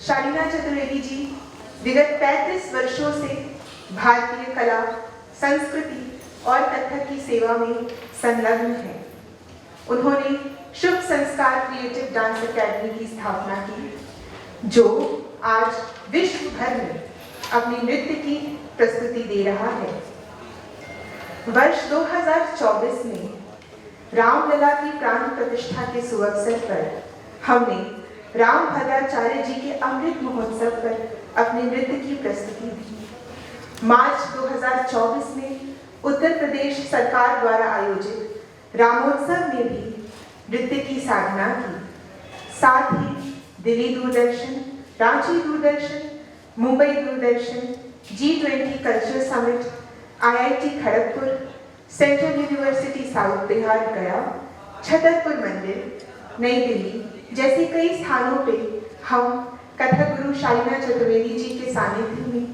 शालीना चतुर्वेदी जी विगत 35 वर्षों से भारतीय कला, संस्कृति और कथक की सेवा में संलग्न हैं। उन्होंने शुभ संस्कार क्रिएटिव डांस अकेडमी की स्थापना की, जो आज विश्व भर में अपनी नृत्य की प्रस्तुति दे रहा है। वर्ष 2024 में रामलला की प्राण प्रतिष्ठा के सुअवसर पर हमने राम भद्राचार्य जी के अमृत महोत्सव पर अपने नृत्य की प्रस्तुति दी। मार्च 2024 में उत्तर प्रदेश सरकार द्वारा आयोजित रामोत्सव में भी नृत्य की साधना की। साथ ही Delhi Doordarshan, Ranchi Doordarshan, Mumbai Doordarshan, G20 culture summit, IIT Kharagpur, central university south Bihar Gaya, Chhatarpur मंदिर, नई दिल्ली जैसे कई स्थानों पे हम कथक गुरु शालीना चतुर्वेदी जी के सानिध्य में,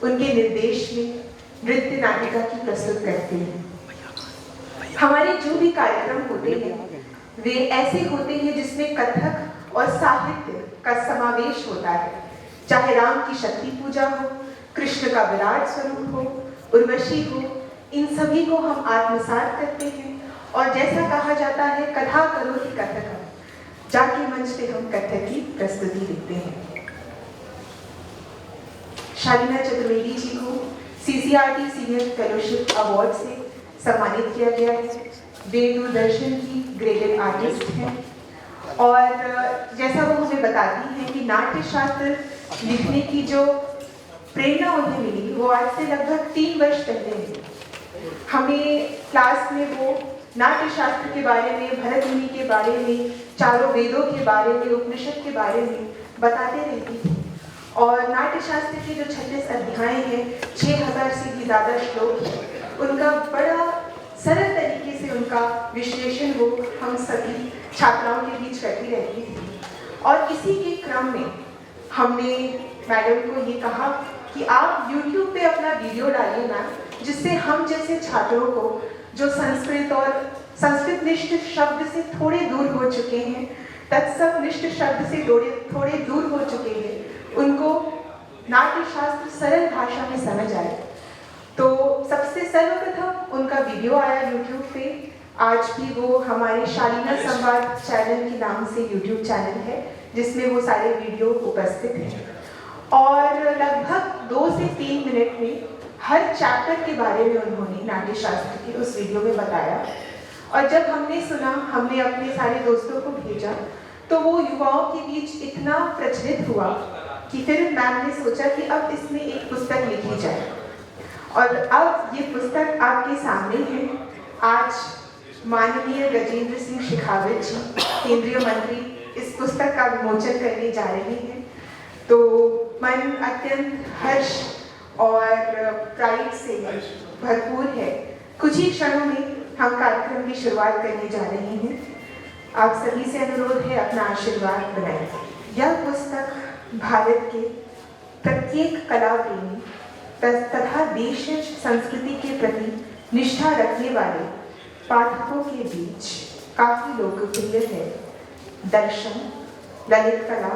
उनके निर्देश में नृत्य नाटिका की प्रस्तुत करते हैं। हमारे जो भी कार्यक्रम होते हैं वे ऐसे होते हैं जिसमें कथक और साहित्य का समावेश होता है। चाहे राम की शक्ति पूजा हो, कृष्ण का विराट स्वरूप हो, उर्वशी हो, इन सभी को हम आत्मसात करते हैं। और जैसा कहा जाता है, कथा करो कि कथक, जाके मंच पे हम कथक की प्रस्तुति देखते हैं। शालीना चतुर्वेदी जी को CCRT सीनियर फेलोशिप अवार्ड से सम्मानित किया गया है। वे दूरदर्शन की ग्रेडेड आर्टिस्ट हैं और जैसा वो मुझे बताती हैं कि नाट्य शास्त्र लिखने की जो प्रेरणा उन्हें मिली वो आज से लगभग 3 वर्ष पहले मिली। हमें क्लास में वो नाट्य शास्त्र के बारे में, भरत मुनि के बारे में, चारों वेदों के बारे में, उपनिषद के बारे में बताते रहती थी। और नाट्य शास्त्र के जो 36 अध्याय हैं, 6000 से भी ज़्यादा श्लोक हैं, उनका बड़ा सरल तरीके से उनका विश्लेषण वो हम सभी छात्राओं के बीच करती रहती थी। और इसी के क्रम में हमने मैडम को ये कहा कि आप YouTube पे अपना वीडियो डालिए मैम, जिससे हम जैसे छात्रों को जो संस्कृत और संस्कृतनिष्ठ शब्द से थोड़े दूर हो चुके हैं, तत्समनिष्ठ शब्द से थोड़े दूर हो चुके हैं, उनको नाट्य शास्त्र सरल भाषा में समझ आए। तो सबसे सर्वप्रथम उनका वीडियो आया YouTube पे। आज भी वो हमारे शालीना संवाद चैनल के नाम से YouTube चैनल है, जिसमें वो सारे वीडियो उपस्थित हैं। और लगभग 2 से 3 मिनट में हर चैप्टर के बारे में उन्होंने नाट्य शास्त्र के उस वीडियो में बताया। और जब हमने सुना, हमने अपने सारे दोस्तों को भेजा, तो वो युवाओं के बीच इतना प्रचलित हुआ कि फिर मैम ने सोचा कि अब इसमें एक पुस्तक लिखी जाए। और अब ये पुस्तक आपके सामने है। आज माननीय गजेंद्र सिंह शेखावत जी, केंद्रीय मंत्री, इस पुस्तक का विमोचन करने जा रहे हैं। तो मन अत्यंत हर्ष और प्राइड से भरपूर है। कुछ ही क्षणों में हम कार्यक्रम की शुरुआत करने जा रहे हैं। आप सभी से अनुरोध है, अपना आशीर्वाद बनाएं। यह पुस्तक भारत के प्रत्येक कला प्रेमी तथा देश संस्कृति के प्रति निष्ठा रखने वाले पाठकों के बीच काफी लोकप्रिय है। दर्शन, ललित कला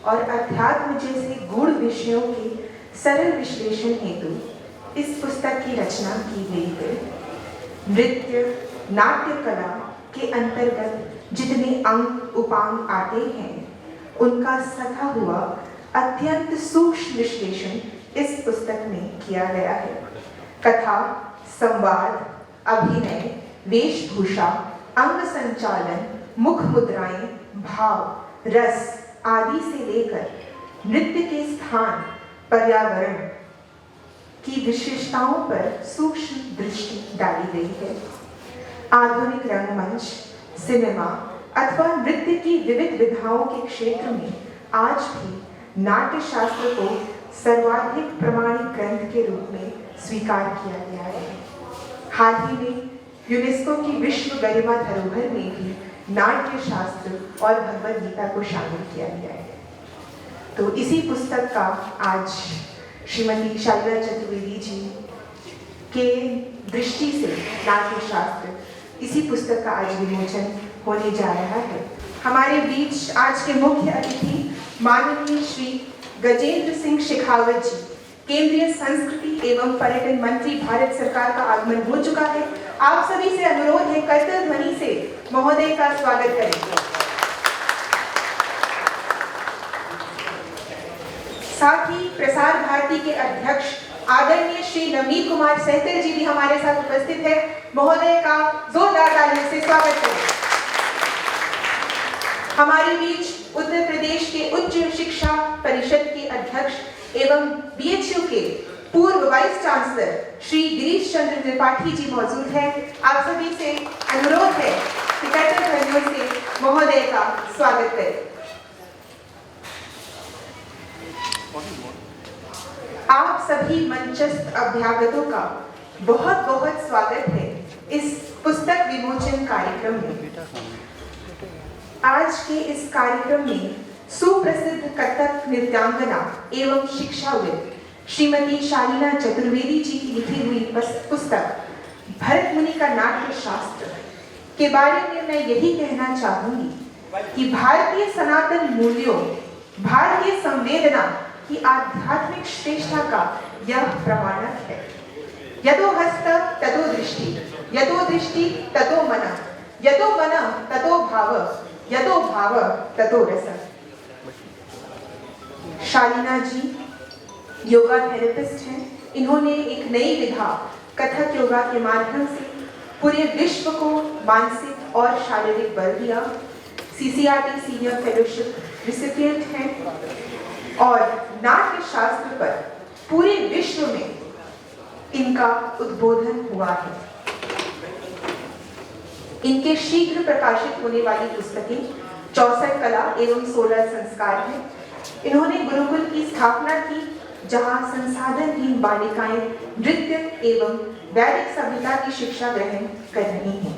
और अध्यात्म जैसे गूढ़ विषयों के सरल विश्लेषण हेतु इस पुस्तक की रचना की गई है। नृत्य, नाट्य कला के अंतर्गत जितने अंग उपांग आते हैं, उनका सधा हुआ अत्यंत सूक्ष्म विश्लेषण इस पुस्तक में किया गया है। कथा, संवाद, अभिनय, वेशभूषा, अंग संचालन, मुख मुद्राएं, भाव, रस आदि से लेकर नृत्य के स्थान, पर्यावरण की विशेषताओं पर सूक्ष्म दृष्टि डाली गई है। आधुनिक रंगमंच, सिनेमा अथवा नृत्य की विविध विधाओं के क्षेत्र में आज भी नाट्य शास्त्र को सर्वाधिक प्रमाणिक ग्रंथ के रूप में स्वीकार किया गया है। हाल ही में यूनेस्को की विश्व गरिमा धरोहर में भी नाट्य शास्त्र और भगवद गीता को शामिल किया गया है। तो इसी पुस्तक का आज श्रीमती शालीना चतुर्वेदी जी के दृष्टि से नाट्य शास्त्र, इसी पुस्तक का आज विमोचन होने जा रहा है। हमारे बीच आज के मुख्य अतिथि माननीय श्री गजेंद्र सिंह शेखावत जी, केंद्रीय संस्कृति एवं पर्यटन मंत्री, भारत सरकार का आगमन हो चुका है। आप सभी से अनुरोध है, करतल ध्वनि से महोदय का स्वागत करें। साथ ही प्रसार भारती के अध्यक्ष आदरणीय श्री नवनीत कुमार सहगल जी भी हमारे साथ उपस्थित है। महोदय का जोरदार तालियों से स्वागत करें। हमारे बीच उत्तर प्रदेश के उच्च शिक्षा परिषद के अध्यक्ष एवं बीएचयू के पूर्व वाइस चांसलर श्री गिरीश चंद्र त्रिपाठी जी मौजूद हैं। आप सभी से अनुरोध है कि करतल ध्वनियों से महोदय का स्वागत करें। आप सभी मंचस्थ अभ्यागतों का बहुत बहुत स्वागत है इस पुस्तक विमोचन कार्यक्रम में। आज के इस कार्यक्रम में सुप्रसिद्ध कथक नृत्यांगना एवं शिक्षाविद श्रीमती शालीना चतुर्वेदी जी की लिखी हुई पुस्तक भरत मुनि का नाट्य शास्त्र के बारे में मैं यही कहना चाहूंगी कि भारतीय सनातन मूल्यों, भारतीय संवेदना की आध्यात्मिक श्रेष्ठता का यह प्रमाणक है। यतो हस्त ततो दृष्टि, यतो दृष्टि ततो मन, यतो मन ततो भाव, यतो भाव ततो रस। शालीना जी योगा थेरेपिस्ट हैं। इन्होंने एक नई विधा कथक योगा के माध्यम से पूरे विश्व को मानसिक और शारीरिक बल दिया। सीसीआरटी सीनियर फेलोशिप रिसिपिएंट हैं और नाट्य शास्त्र पर पूरे विश्व में इनका उद्बोधन हुआ है। इनके शीघ्र प्रकाशित होने वाली पुस्तकें 64 कला एवं 16 संस्कार हैं। इन्होंने गुरुकुल की स्थापना की, जहां संसाधनहीन बालिकाएं नृत्य एवं वैदिक सभ्यता की शिक्षा ग्रहण कर रही हैं।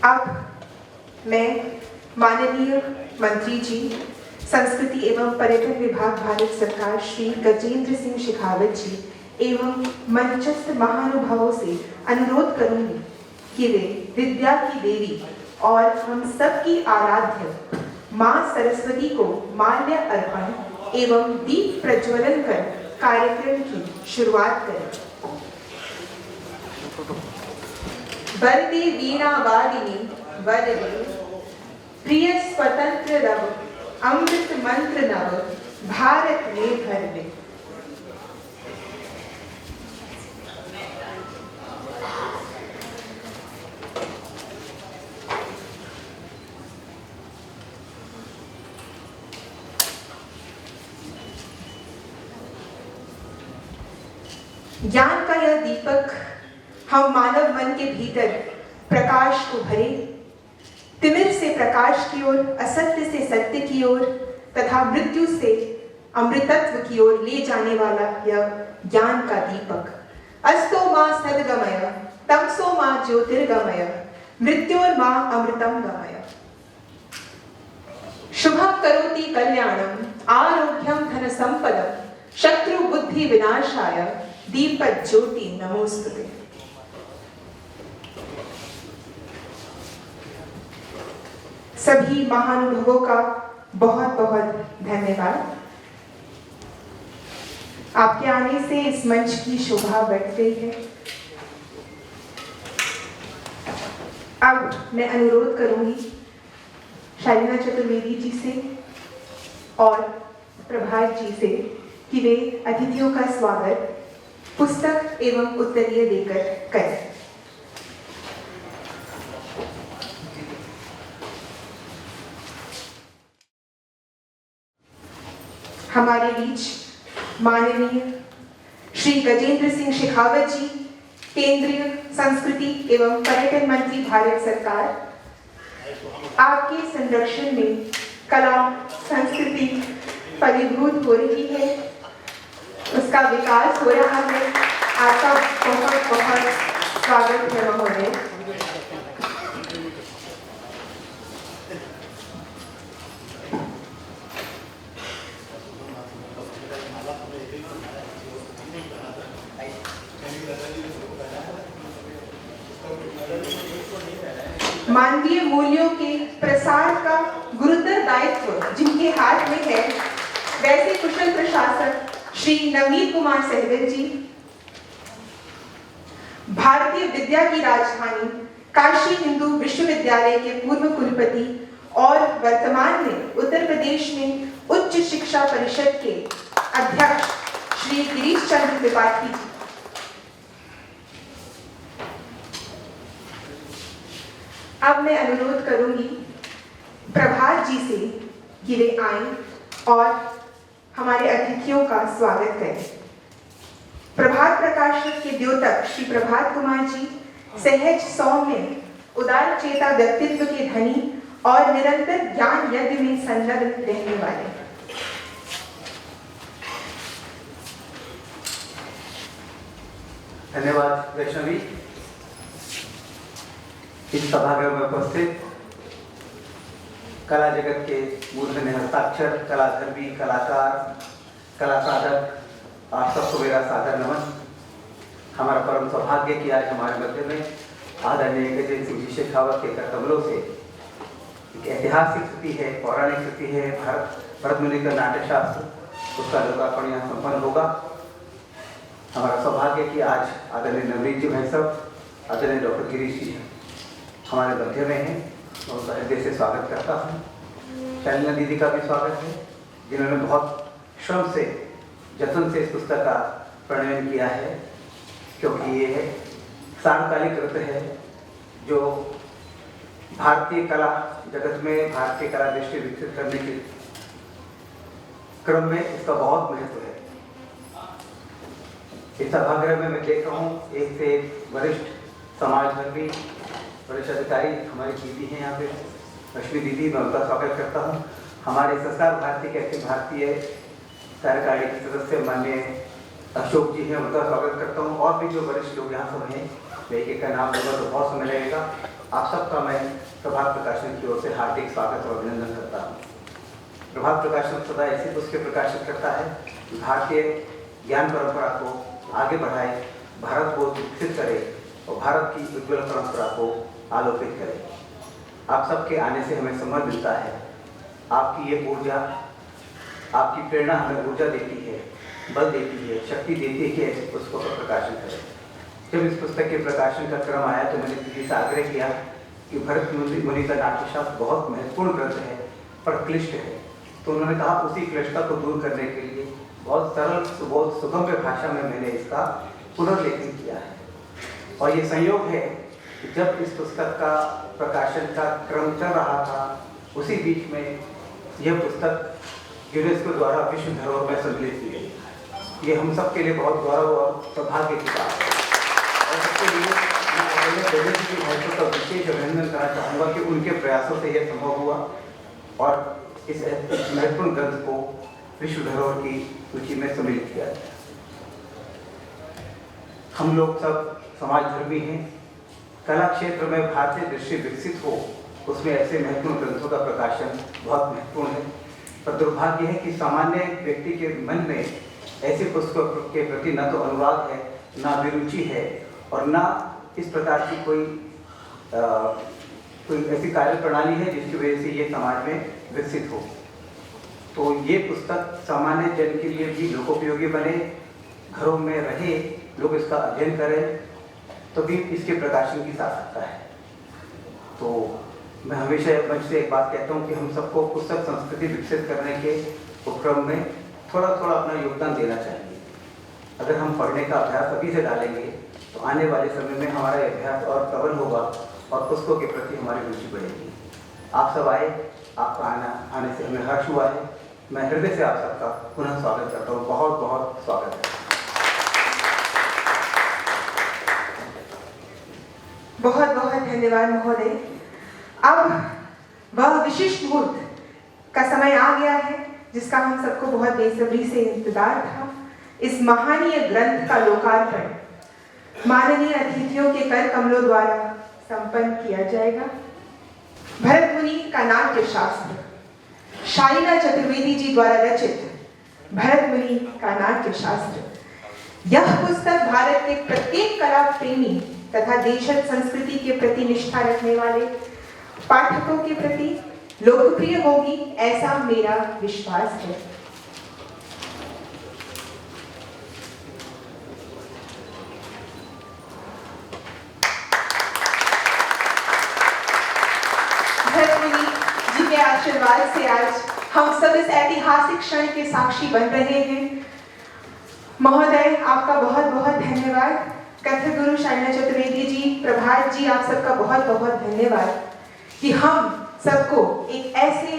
अब मैं माननीय मंत्री जी, संस्कृति एवं पर्यटन विभाग, भारत सरकार, श्री गजेंद्र सिंह शेखावत जी एवं मंचस्थ महानुभावों से अनुरोध करूंगी कि वे विद्या की देवी और हम सबकी आराध्य मां सरस्वती को माल्य अर्पण एवं दीप प्रज्वलन कर कार्यक्रम की शुरुआत करें। वरदे वीणा वादिनी वरदे, प्रिय स्वतंत्र रव, अमृत मंत्र नव, भारत में भर दे। ज्ञान का यह दीपक हम मानव मन के भीतर प्रकाश को भरे, तिमिर से प्रकाश की ओर, असत्य से सत्य की ओर तथा मृत्यु से अमृतत्व की ओर ले जाने वाला यह ज्ञान का दीपक। अस्तो मां सद्गमय, तमसो मां ज्योतिर्गमय, मृत्योर्मा अमृतम गमय। शुभम करोति कल्याणम, आरोग्यम धन संपदम, शत्रु बुद्धि विनाशाय, दीपक ज्योति नमोस्तुते। सभी महानुभावों का बहुत बहुत धन्यवाद। आपके आने से इस मंच की शोभा बढ़ गई है। अब मैं अनुरोध करूंगी शालीना चतुर्वेदी जी से और प्रभात जी से कि वे अतिथियों का स्वागत पुस्तक एवं उत्तरीय देकर करें। हमारे बीच माननीय श्री गजेंद्र सिंह शेखावत जी, केंद्रीय संस्कृति एवं पर्यटन मंत्री, भारत सरकार। आपके संरक्षण में कला संस्कृति फलीभूत हो रही है, उसका विकास हो रहा है। आपका बहुत बहुत स्वागत है महोदय। मानवीय मूल्यों के प्रसार का गुरुतर दायित्व जिनके हाथ में है, वैसे कुशल प्रशासक श्री नवनीत कुमार सहगल जी, भारतीय विद्या की राजधानी काशी हिंदू विश्वविद्यालय के पूर्व कुलपति और वर्तमान में उत्तर प्रदेश में उच्च शिक्षा परिषद के अध्यक्ष श्री गिरीश चंद्र त्रिपाठी जी, अब मैं अनुरोध करूंगी प्रभात जी से कि वे आएं और हमारे अतिथियों का स्वागत करें। प्रभात प्रकाशक के द्योतक श्री प्रभात कुमार जी सहज सौम्य उदार चेता व्यक्तित्व के धनी और निरंतर ज्ञान यज्ञ में संलग्न रहने वाले। धन्यवाद वैष्णवी। इस सभागृह में उपस्थित कला जगत के मूर्धन्य हस्ताक्षर, कलाधर्मी, कलाकार, कला साधक, आप सबको मेरा सादर नमन। हमारा परम सौभाग्य कि आज हमारे मध्य में आदरणीय गजेंद्र सिंह जी शेखावत के कर कमलों से एक ऐतिहासिक कृति है, पौराणिक कृति है, भरत मुनि का नाट्य शास्त्र, उसका लोकार्पण यहाँ संपन्न होगा। हमारा सौभाग्य कि आज आदरणीय नवनीत जी भाई साहब, आदरणीय डॉक्टर गिरीश जी हमारे मध्य में हैं। मैं उनका हृदय से स्वागत करता हूँ। शालिना दीदी का भी स्वागत है, जिन्होंने बहुत श्रम से, जतन से इस पुस्तक का प्रणयन किया है, क्योंकि ये है सार्वकालिक कृत है जो भारतीय कला जगत में भारतीय कला दृष्टि विकसित करने के क्रम में इसका बहुत महत्व है। इस सभागृह में मैं देख रहा हूँ एक से एक वरिष्ठ समाजधर्मी, वरिष्ठ अधिकारी हमारी दीदी हैं यहाँ पे, लक्ष्मी दीदी, मैं उनका स्वागत करता हूँ। हमारे संस्कार भारती के अखिल भारतीय कार्यकारिणी के सदस्य माननीय अशोक जी हैं, उनका स्वागत करता हूँ। और भी जो वरिष्ठ लोग यहाँ सब हैं, मैं एक का नाम लूँगा तो बहुत समय लगेगा। आप सबका मैं प्रभात प्रकाशन की ओर से हार्दिक स्वागत और अभिनंदन करता हूँ। प्रभात प्रकाशन सदा ऐसी पुस्तकें प्रकाशित करता है, भारतीय ज्ञान परंपरा को आगे बढ़ाए, भारत को विकसित करे और भारत की उज्ज्वल परंपरा को आलोकित करे। आप सबके आने से हमें समझ मिलता है, आपकी ये ऊर्जा, आपकी प्रेरणा हमें ऊर्जा देती है, बल देती है, शक्ति देती है कि ऐसे पुस्तकों का प्रकाशन करें। जब इस पुस्तक के प्रकाशन का क्रम आया तो मैंने दीदी से आग्रह किया कि भरत मुनि का नाट्यशास्त्र बहुत महत्वपूर्ण ग्रंथ है पर क्लिष्ट है, तो उन्होंने कहा उसी क्लिष्टता को दूर करने के लिए बहुत सरल, बहुत सुगम्य भाषा में मैंने इसका पुनर्लेखन किया है। और ये संयोग है कि जब इस पुस्तक का प्रकाशन का क्रम चल रहा था, उसी बीच में यह पुस्तक यूनेस्को द्वारा विश्व धरोहर में सम्मिलित की गई। ये हम सब के लिए बहुत गौरव और सौभाग्य की बात है और इसके लिए मैं की महत्व का विशेष अभिनंदन करना चाहूँगा कि उनके प्रयासों से यह संभव हुआ और इस महत्वपूर्ण ग्रंथ को विश्व धरोहर की सूची में सम्मिलित किया गया। हम लोग सब समाजधर्मी हैं, कला क्षेत्र में भारतीय दृष्टि विकसित हो, उसमें ऐसे महत्वपूर्ण ग्रंथों का प्रकाशन बहुत महत्वपूर्ण है। पर दुर्भाग्य है कि सामान्य व्यक्ति के मन में ऐसी पुस्तकों के प्रति न तो अनुराग है, ना अभिरुचि है और ना इस प्रकार की कोई ऐसी कार्य प्रणाली है जिसकी वजह से ये समाज में विकसित हो। तो ये पुस्तक सामान्य जन के लिए भी लोकोपयोगी बने, घरों में रहे, लोग इसका अध्ययन करें, तो भी इसके प्रकाशन की सार्थकता है। तो मैं हमेशा मंच से एक बात कहता हूँ कि हम सबको पुस्तक संस्कृति विकसित करने के उपक्रम में थोड़ा थोड़ा अपना योगदान देना चाहिए। अगर हम पढ़ने का अभ्यास अभी से डालेंगे तो आने वाले समय में हमारा अभ्यास और प्रबल होगा और पुस्तकों के प्रति हमारी रुचि बढ़ेगी। आप सब आए, आपका आने से हमें हर्ष हुआ है। मैं हृदय से आप सबका पुनः स्वागत करता हूँ। बहुत बहुत स्वागत है। बहुत बहुत धन्यवाद महोदय। अब वह विशिष्ट मुहूर्त का समय आ गया है जिसका हम सबको बहुत बेसब्री से इंतजार था। इस महानीय ग्रंथ का लोकार्पण माननीय अतिथियों के कर कमलों द्वारा संपन्न किया जाएगा। भरत मुनि का नाट्य शास्त्र, शालिना चतुर्वेदी जी द्वारा रचित भरत मुनि का नाट्य शास्त्र। यह पुस्तक भारत के प्रत्येक कला प्रेमी तथा देशज संस्कृति के प्रति निष्ठा रखने वाले पाठकों के प्रति लोकप्रिय होगी, ऐसा मेरा विश्वास है। भरतमुनि जी के आशीर्वाद से आज हम सब इस ऐतिहासिक क्षण के साक्षी बन रहे हैं। महोदय, आपका बहुत बहुत धन्यवाद। कथक गुरु शालिना चतुर्वेदी जी, प्रभात जी, आप सबका बहुत बहुत धन्यवाद कि हम सबको एक ऐसे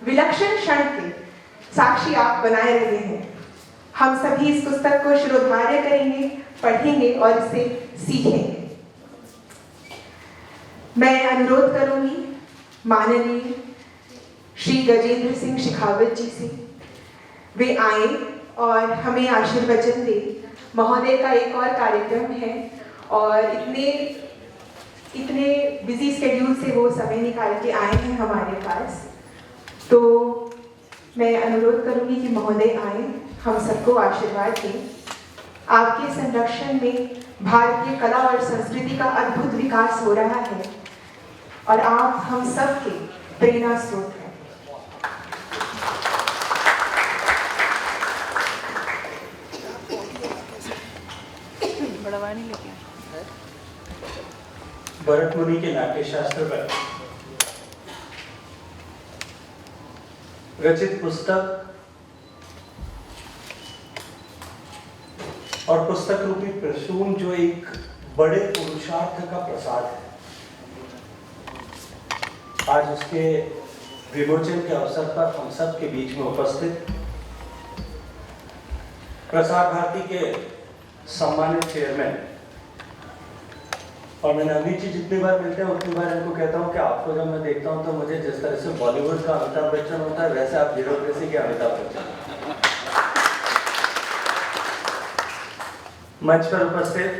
विलक्षण क्षण के साक्षी आप बनाए रहे हैं। हम सभी इस पुस्तक को शिरोधार्य करेंगे, पढ़ेंगे और इससे सीखेंगे। मैं अनुरोध करूंगी माननीय श्री गजेंद्र सिंह शेखावत जी से, वे आए और हमें आशीर्वचन दे। महोदय का एक और कार्यक्रम है और इतने बिजी स्केड्यूल से वो समय निकाल के आए हैं हमारे पास, तो मैं अनुरोध करूंगी कि महोदय आए, हम सबको आशीर्वाद दें। आपके संरक्षण में भारतीय कला और संस्कृति का अद्भुत विकास हो रहा है और आप हम सबके प्रेरणा स्रोत हैं। भरतमुनि के नाट्य शास्त्र पर रचित पुस्तक और पुस्तक रूपी प्रसून जो एक बड़े पुरुषार्थ का प्रसाद है, आज उसके विमोचन के अवसर पर हम सब के बीच में उपस्थित प्रसार भारती के सम्मानित चेयरमैन, और मैंने अभी जी जितनी बार मिलते हैं उतनी बार इनको कहता हूँ कि आपको जब मैं देखता हूँ तो मुझे जिस तरह से बॉलीवुड का अमिताभ बच्चन होता है, वैसे आप ब्यूरोक्रेसी के अमिताभ बच्चन। मंच पर उपस्थित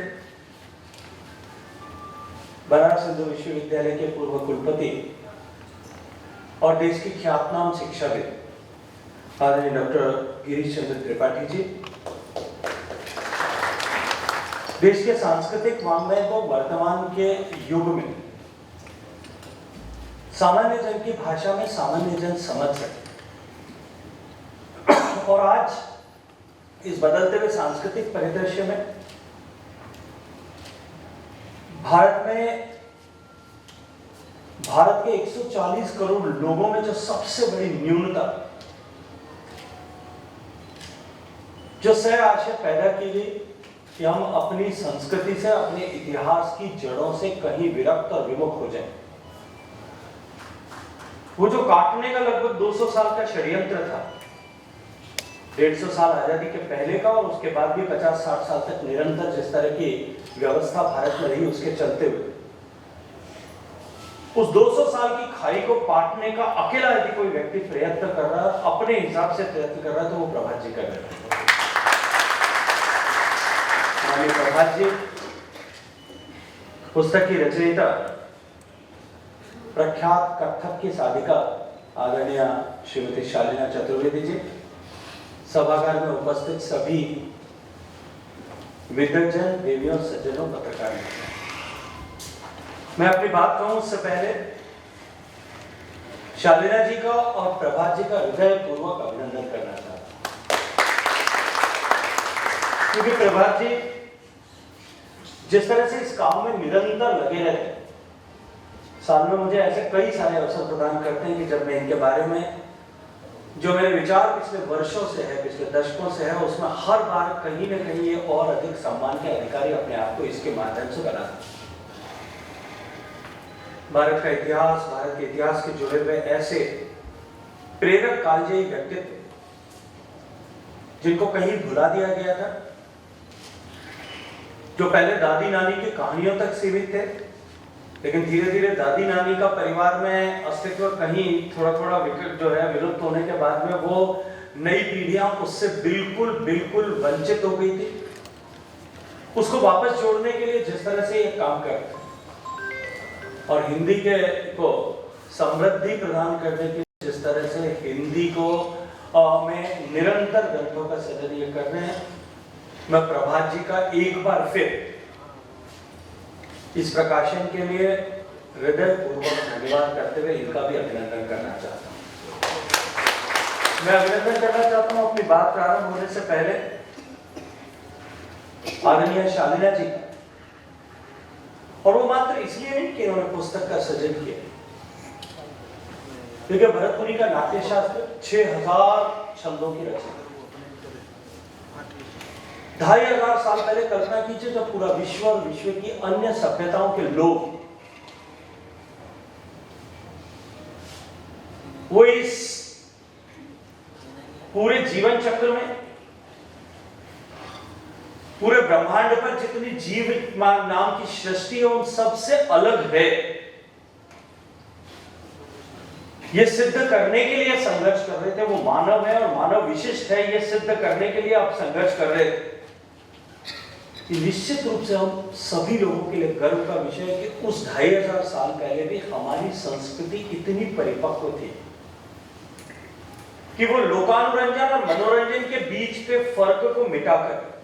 बनारस हिंदू विश्वविद्यालय के पूर्व कुलपति और देश की ख्यातनाम शिक्षाविद आदरणीय डॉक्टर गिरीश चंद्र त्रिपाठी जी, देश के सांस्कृतिक वाङ्मय को वर्तमान के युग में सामान्य जन की भाषा में सामान्य जन समझ सके, और आज इस बदलते हुए सांस्कृतिक परिदृश्य में भारत के 140 करोड़ लोगों में जो सबसे बड़ी न्यूनता, जो सह आशय पैदा की गई कि हम अपनी संस्कृति से, अपने इतिहास की जड़ों से कहीं विरक्त और विमुख हो जाएं, वो जो काटने का लगभग 200 साल का षड्यंत्र था, 150 साल आजादी के पहले का और उसके बाद भी 50-60 साल तक निरंतर जिस तरह की व्यवस्था भारत में रही, उसके चलते हुए उस 200 साल की खाई को पाटने का अकेला यदि कोई व्यक्ति प्रयत्न कर रहा है, अपने हिसाब से प्रयत्न कर रहा है, तो वो प्रभात जी कर रहे हैं। प्रभात जी पुस्तक की रचयिता, प्रख्यात कथक की साधिका आदरणीय श्रीमती शालिना चतुर्वेदी जी, सभागार में उपस्थित सभी विद्वजन, देवियों, सज्जनों, पत्रकार, मैं अपनी बात कहूं उससे पहले शालिना जी का और प्रभात जी का हृदयपूर्वक अभिनंदन करना चाहता हूं, क्योंकि प्रभात जी जिस तरह से इस काम में निरंतर लगे रहते, साल में मुझे ऐसे कई सारे अवसर प्रदान करते हैं कि जब मैं इनके बारे में जो मेरे विचार पिछले वर्षों से है, पिछले दशकों से है, उसमें हर बार कहीं न कहीं ये और अधिक सम्मान के अधिकारी अपने आप को इसके माध्यम से बनाते। भारत का इतिहास, भारत के इतिहास के जुड़े हुए ऐसे प्रेरक कालजयी व्यक्तित्व जिनको कहीं भुला दिया गया था, जो पहले दादी नानी की कहानियों तक सीमित थे, लेकिन धीरे धीरे दादी नानी का परिवार में अस्तित्व कहीं थोड़ा थोड़ा जो है विलुप्त होने के बाद में वो नई पीढ़ियां उससे बिल्कुल वंचित हो गई थी। उसको वापस जोड़ने के लिए जिस तरह से ये काम करते और हिंदी के को समृद्धि प्रदान करने के जिस तरह से हिंदी को में निरंतर ग्रंथों का सृजन ये कर रहे हैं, मैं प्रभात जी का एक बार फिर इस प्रकाशन के लिए हृदय पूर्वक धन्यवाद करते हुए इनका भी अभिनंदन करना चाहता हूँ। मैं अभिनंदन करना चाहता हूँ अपनी बात प्रारंभ होने से पहले आदरणीय शालिना जी का, और वो मात्र इसलिए नहीं कि उन्होंने पुस्तक का सृजन किया, क्योंकि भरत मुनि का नाट्य शास्त्र 6000 छंदों की रचना, 2500 साल पहले कल्पना कीजिए जब पूरा विश्व और विश्व की अन्य सभ्यताओं के लोग वो इस पूरे जीवन चक्र में, पूरे ब्रह्मांड पर जितनी जीव नाम की सृष्टि है उन सबसे अलग है, ये सिद्ध करने के लिए संघर्ष कर रहे थे। वो मानव है और मानव विशिष्ट है, ये सिद्ध करने के लिए आप संघर्ष कर रहे थे। निश्चित रूप से हम सभी लोगों के लिए गर्व का विषय है कि उस 2500 साल पहले भी हमारी संस्कृति इतनी परिपक्व थी कि वो लोकानुरंजन और मनोरंजन के बीच के फर्क को मिटाकर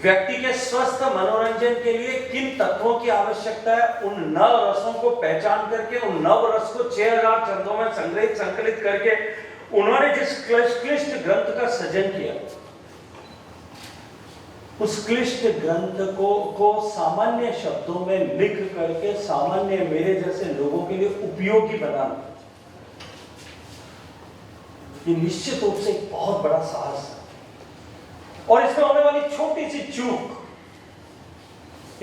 व्यक्ति के स्वस्थ मनोरंजन के लिए किन तत्वों की आवश्यकता है, उन नव रसों को पहचान करके उन नव रस को 6000 छंदों में संकलित करके उन्होंने जिस क्लिष्ट ग्रंथ का सृजन किया, उस क्लिष्ट ग्रंथ को सामान्य शब्दों में लिख करके सामान्य मेरे जैसे लोगों के लिए उपयोगी बनाना, ये निश्चित रूप से एक बहुत बड़ा साहस है। और इसमें होने वाली छोटी सी चूक,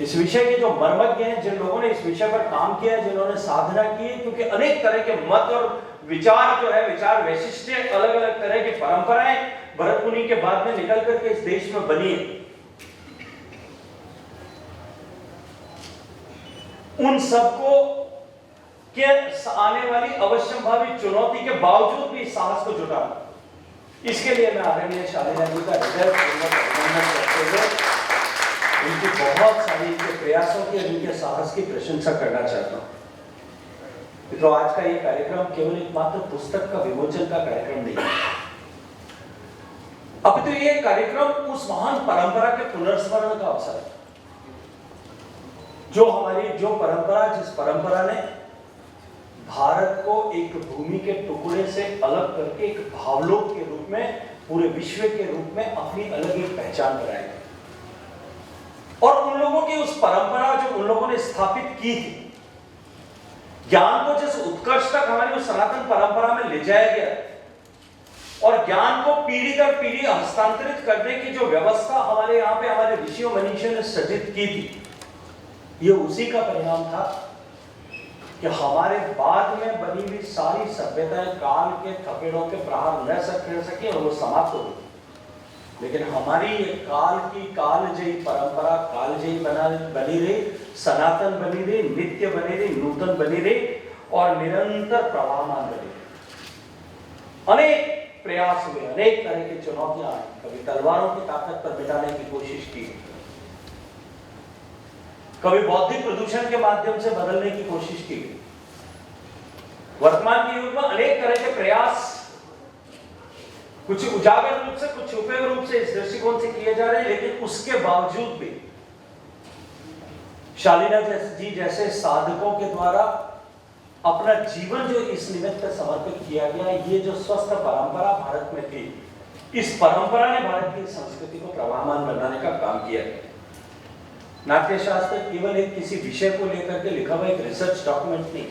इस विषय के जो मर्मज्ञ हैं, जिन लोगों ने इस विषय पर काम किया है, जिन्होंने साधना की है, क्योंकि अनेक तरह के मत और विचार जो है, विचार वैशिष्ट, अलग अलग तरह की परंपराएं भरत मुनि के बाद में निकल करके इस देश में बनी है, उन सबको के आने वाली अवश्यंभावी चुनौती के बावजूद भी साहस को जुटाना, इसके लिए मैं आदरणीय शालिना जी का हृदयपूर्वक अभिनंदन करते हुए उनकी बहुत सारी इनके प्रयासों की और इनके साहस की प्रशंसा करना चाहता हूँ। तो आज का ये कार्यक्रम केवल एक मात्र पुस्तक का विमोचन का कार्यक्रम नहीं है, अब तो ये कार्यक्रम उस महान परंपरा के पुनर्स्मरण का अवसर है, जो हमारी जिस परंपरा ने भारत को एक भूमि के टुकड़े से अलग करके एक भावलोक के रूप में, पूरे विश्व के रूप में अपनी अलग एक पहचान बनाई, और उन लोगों की उस परंपरा जो उन लोगों ने स्थापित की थी, ज्ञान को जिस उत्कर्ष तक हमारी उस सनातन परंपरा में ले जाया गया और ज्ञान को पीढ़ी दर पीढ़ी हस्तांतरित करने की जो व्यवस्था हमारे यहाँ पे हमारे ऋषियों मनीषियों ने सृजित की थी, ये उसी का परिणाम था कि हमारे बाद में बनी हुई सारी सभ्यताएं काल के थपेड़ों के प्रहार न सके और वो समाप्त हो गई, लेकिन हमारी ये काल की कालजयी परंपरा कालजयी बनी रही, सनातन बनी रही, नित्य बनी रही, नूतन बनी रही और निरंतर प्रवाहमान बनी रही। अनेक प्रयास हुए, अनेक तरह की चुनौतियां आई, कभी तलवारों की ताकत पर मिटाने की कोशिश की, कभी बौद्धिक प्रदूषण के माध्यम से बदलने की कोशिश की गई। वर्तमान के युग में अनेक तरह के प्रयास कुछ उजागर रूप से, कुछ छुपे रूप से इस दृष्टिकोण से किए जा रहे हैं, लेकिन उसके बावजूद भी शालिना जी जैसे साधकों के द्वारा अपना जीवन जो इस निमित्त समर्पित किया गया, ये जो स्वस्थ परंपरा भारत में थी, इस परंपरा ने भारत की संस्कृति को प्रवाहमान बनाने का काम किया। नाट्य शास्त्र केवल एक किसी विषय को लेकर के लिखा हुआ एक रिसर्च डॉक्यूमेंट नहीं,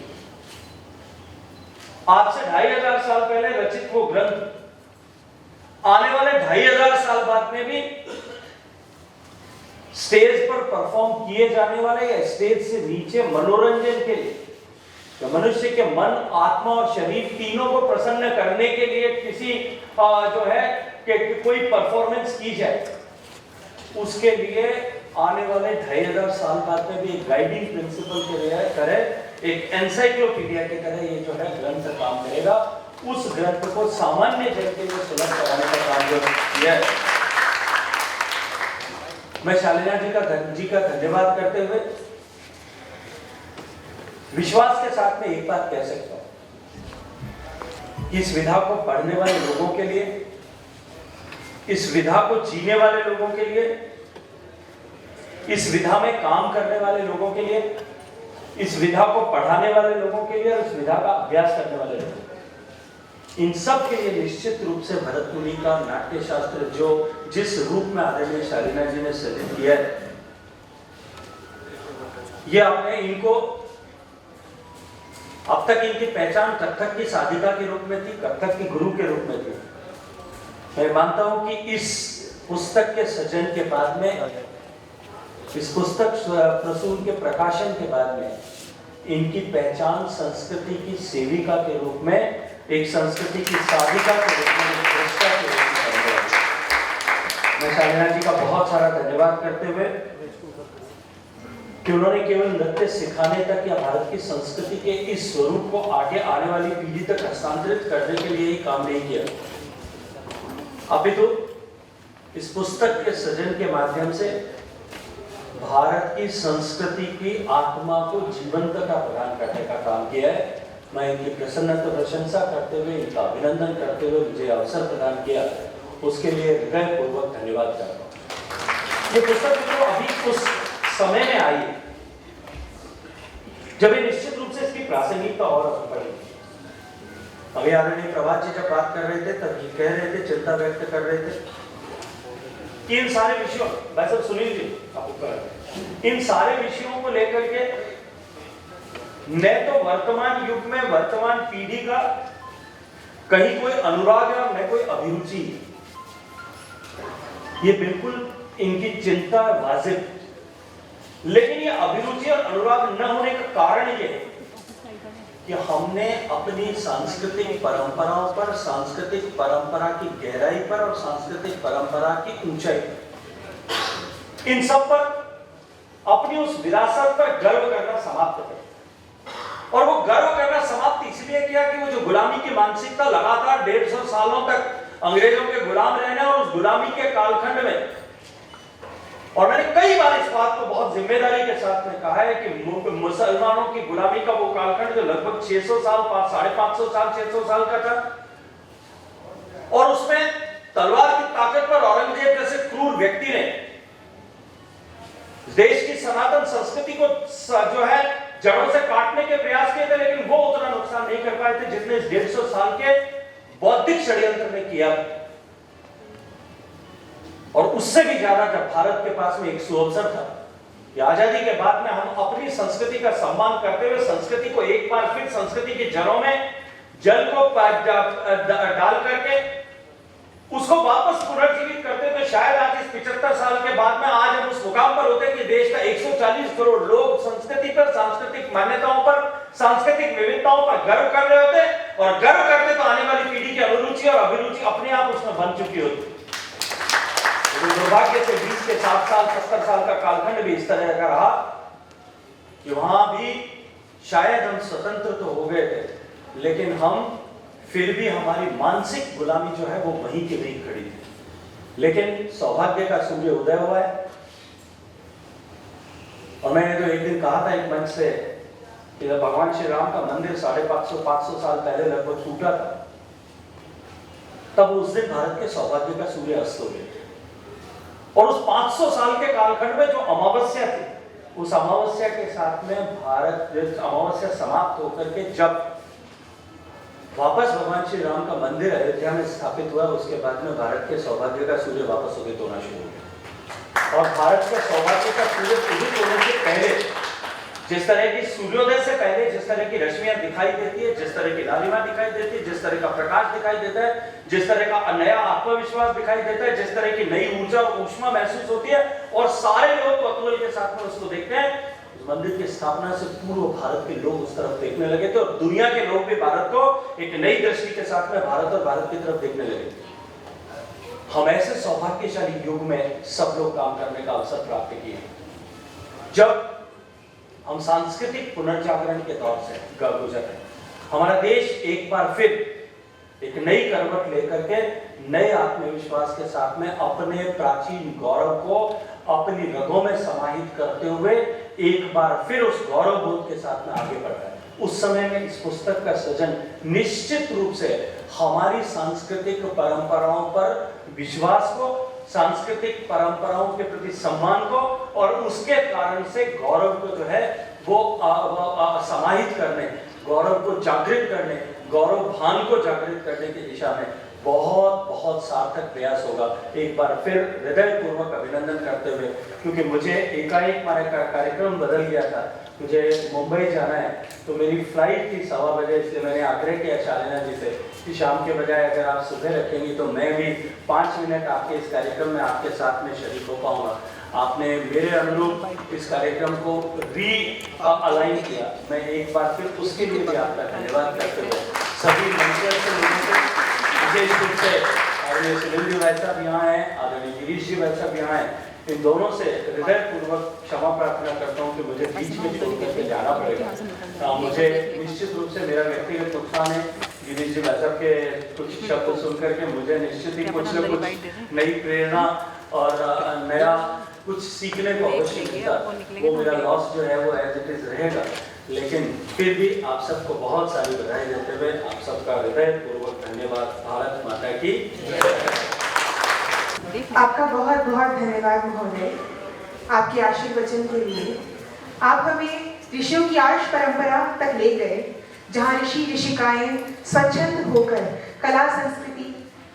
आज से 2500 साल पहले रचित वो ग्रंथ आने वाले 2500 साल बाद में भी स्टेज पर परफॉर्म किए जाने वाले या स्टेज से नीचे मनोरंजन के लिए, तो मनुष्य के मन, आत्मा और शरीर तीनों को प्रसन्न करने के लिए किसी जो है कि कोई परफॉर्मेंस की जाए, उसके लिए आने वाले 2500 साल बाद में भी एक गाइडिंग प्रिंसिपल के तरह, एक एनसाइक्लोपीडिया की तरह ये जो है ग्रंथ काम करेगा। उस ग्रंथ को सामान्य जन के लिए सुलभ कराने का काम जो किया है, मैं शालिना जी का धन्यवाद करते हुए विश्वास के साथ में एक बात कह सकता हूं कि इस विधा को पढ़ने वाले लोगों के लिए, इस विधा को जीने वाले लोगों के लिए, इस विधा में काम करने वाले लोगों के लिए, इस विधा को पढ़ाने वाले लोगों के लिए और इस विधा का अभ्यास करने वाले लोगों के लिए, इन सब के लिए निश्चित रूप से भरत मुनि का नाट्य शास्त्र जो जिस रूप में आदरणीय शालीना जी ने सृजित किया है, ये आपने इनको अब तक इनकी पहचान कथक की साधिका के रूप में थी, कथक की गुरु के रूप में थी। मैं मानता हूं कि इस पुस्तक के सृजन के बाद में, इस पुस्तक प्रसून के प्रकाशन के बाद में इनकी पहचान संस्कृति की सेविका के रूप में, एक संस्कृति की साधिका के रूप में, एक दृष्टा के रूप में बन गई। मैं शालीना जी का बहुत सारा धन्यवाद करते हुए कि उन्होंने केवल नृत्य सिखाने तक या भारत की संस्कृति के इस स्वरूप को आगे आने वाली पीढ़ी तक हस्तांतरित करने के लिए ही काम नहीं किया, अपितु इस पुस्तक के सृजन के माध्यम से भारत की संस्कृति की आत्मा को जीवंतता प्रदान करने का काम किया है। मैं इनकी प्रसन्नता प्रशंसा करते हुए, इनका अभिनंदन करते हुए मुझे अवसर प्रदान किया, उसके लिए हृदयपूर्वक धन्यवाद करता हूँ। ये पुस्तक तो अभी उस समय में आई जब ये निश्चित रूप से इसकी प्रासंगिकता और बढ़ी। अभी आदरणीय प्रभात जी जब बात कर रहे थे तब ये कह रहे थे, चिंता व्यक्त कर रहे थे कि इन सारे विषयों, भाई साहब सुनील जी आप इन सारे विषयों को लेकर के न तो वर्तमान युग में वर्तमान पीढ़ी का कहीं कोई अनुराग है और न कोई अभिरुचि। ये बिल्कुल इनकी चिंता वाजिब, लेकिन ये अभिरुचि और अनुराग न होने का कारण ये है कि हमने अपनी सांस्कृतिक परंपराओं पर, सांस्कृतिक परंपरा की गहराई पर और सांस्कृतिक परंपरा की ऊंचाई, इन सब पर अपनी उस विरासत पर गर्व करना समाप्त किया। और वो गर्व करना समाप्त इसलिए किया कि वो जो गुलामी की मानसिकता लगातार 150 सालों तक अंग्रेजों के गुलाम रहने और उस गुलामी के कालखंड में, और मैंने कई बार इस बात को बहुत जिम्मेदारी के साथ में कहा है कि मुसलमानों की गुलामी का वो कालखंड जो लगभग 600 साल, 550 साल, 600 साल का था, और उसमें तलवार की ताकत पर औरंगजेब जैसे क्रूर व्यक्ति ने देश की सनातन संस्कृति को जो है जड़ों से काटने के प्रयास किए थे, लेकिन वो उतना नुकसान नहीं कर पाए थे जितने इस 150 साल के बौद्धिक षड्यंत्र ने किया। और उससे भी ज्यादा जब भारत के पास में एक सुअवसर था कि आजादी के बाद में हम अपनी संस्कृति का सम्मान करते हुए संस्कृति को एक बार फिर संस्कृति की जड़ों में जल को डाल करके उसको वापस पुनर्जीवित करते, तो शायद आज इस 75 साल के बाद में आज हम उस मुकाम पर होते कि देश का 140 करोड़ लोग संस्कृति पर, सांस्कृतिक मान्यताओं पर, सांस्कृतिक विविधताओं पर गर्व कर रहे होते, और गर्व करते तो आने वाली पीढ़ी की अनुरुचि और अभिरुचि अपने आप उसमें बन चुकी होती। दुर्भाग्य से 20 के 60 साल 70 साल का कालखंड भी इस तरह का रहा कि वहां भी शायद हम स्वतंत्र तो हो गए थे, लेकिन हम फिर भी हमारी मानसिक गुलामी जो है वो वहीं की वहीं खड़ी थी। लेकिन सौभाग्य का सूर्य उदय हुआ है, और मैंने तो एक दिन कहा था एक मंच से कि जब भगवान श्री राम का मंदिर 550 साल पहले लगभग टूटा था, तब उस दिन भारत के सौभाग्य का सूर्य अस्त हो गया, और उस 500 साल के कालखंड में जो अमावस्या थी, उस अमावस्या के साथ में भारत, अमावस्या समाप्त होकर के जब वापस भगवान श्री राम का मंदिर अयोध्या में स्थापित हुआ, उसके बाद में भारत के सौभाग्य का सूर्य वापस उदित होना शुरू हो गया। और भारत के सौभाग्य का सूर्य उदित होने से पहले जिस तरह की सूर्योदय से पहले जिस तरह की रश्मियां दिखाई देती है, जिस तरह की लालिमा दिखाई देती है, जिस तरह का प्रकाश दिखाई देता है, जिस तरह का नया आत्मविश्वास दिखाई देता है, जिस तरह की नई ऊर्जा और ऊष्मा महसूस होती है, और सारे लोग कौतूहल के साथ में उसको देखते हैं, मंदिर की स्थापना से पूर्व भारत के लोग उस तरफ देखने लगे थे, और दुनिया के लोग भी भारत को एक नई दृष्टि के साथ में भारत और भारत की तरफ देखने लगे थे। हम ऐसे सौभाग्यशाली युग में सब लोग काम करने का अवसर प्राप्त किए जब हम सांस्कृतिक पुनर्जागरण के दौर से गुजर रहे हैं। हमारा देश एक बार फिर एक नई करवट लेकर के नए आत्मविश्वास के साथ में अपने प्राचीन गौरव को अपनी रगों में समाहित करते हुए एक बार फिर उस गौरव बोध के साथ में आगे बढ़ रहा है। उस समय में इस पुस्तक का सृजन निश्चित रूप से हमारी सांस्कृतिक परंपराओं पर विश्वास को, सांस्कृतिक परंपराओं के प्रति सम्मान को और उसके कारण से गौरव को जो है वो समाहित करने, गौरव को जागृत करने, गौरव भान को जागृत करने की दिशा में बहुत बहुत सार्थक प्रयास होगा। एक बार फिर हृदयपूर्वक अभिनंदन करते हुए, क्योंकि मुझे एकाएक हमारा कार्यक्रम बदल गया था, मुझे मुंबई जाना है, तो मेरी फ्लाइट थी 1:15 बजे, इसलिए मैंने आग्रह किया शालिना जी से कि शाम के बजाय अगर आप सुबह रखेंगी तो मैं भी 5 मिनट आपके इस कार्यक्रम में आपके साथ में शरीक हो पाऊंगा। आपने मेरे अनुरूप इस कार्यक्रम को अलाइन किया, मैं एक बार फिर उसके लिए भी आपका धन्यवाद करते हुए सभी मंच लोगों को, विशेष रूप से आदरणीय सुनील जी भाई साहब यहाँ हैं, आदरणीय गिरीश जी भाई साहब यहाँ हैं, इन दोनों से हृदयपूर्वक क्षमा प्रार्थना करता हूँ कि मुझे बीच में छोड़ करके जाना पड़ेगा। मुझे निश्चित रूप से मेरा व्यक्तिगत नुकसान है, गिरीश जी भाई साहब के कुछ शब्द सुनकर के मुझे निश्चित ही कुछ न कुछ नई प्रेरणा और नया कुछ सीखने को अवश्य मिलता, वो मेरा लॉस जो है वो एज इट इज रहेगा। लेकिन फिर भी आप सबको बहुत सारी बधाई देते हुए आप सबका हृदयपूर्वक धन्यवाद। भारत माता की आपका बहुत बहुत धन्यवाद महोदय, आपके आशीर्वचन के लिए। आप हमें ऋषियों की आर्ष परंपरा तक ले गए, जहाँ ऋषि ऋषिकाएं स्वच्छंद होकर कला संस्कृति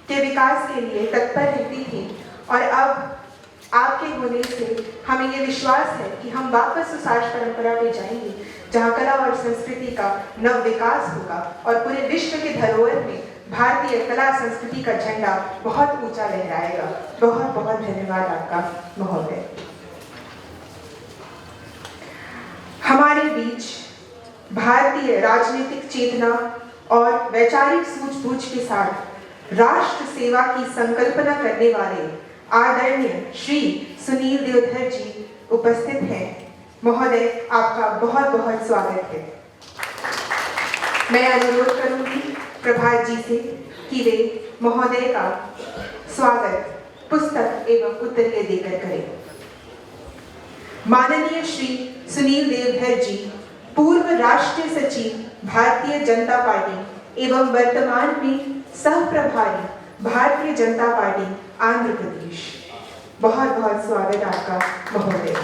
के विकास के लिए तत्पर रहती थी, और अब आपके होने से हमें ये विश्वास है कि हम वापस उस आर्ष परंपरा में जाएंगे, जहाँ कला और संस्कृति का नव विकास होगा और पूरे विश्व के धरोहर में भारतीय कला संस्कृति का झंडा बहुत ऊंचा लहराएगा। बहुत बहुत धन्यवाद आपका महोदय। हमारे बीच भारतीय राजनीतिक चेतना और वैचारिक सूझबूझ के साथ राष्ट्र सेवा की संकल्पना करने वाले आदरणीय श्री सुनील देवधर जी उपस्थित हैं। महोदय, आपका बहुत बहुत स्वागत है। मैं अनुरोध करूंगी प्रभात जी से कि वे महोदय का स्वागत पुस्तक एवं उत्तरीय देकर करें। माननीय श्री सुनील देवधर जी पूर्व राष्ट्रीय सचिव भारतीय जनता पार्टी एवं वर्तमान में सह प्रभारी भारतीय जनता पार्टी आंध्र प्रदेश। बहुत बहुत स्वागत आपका महोदय।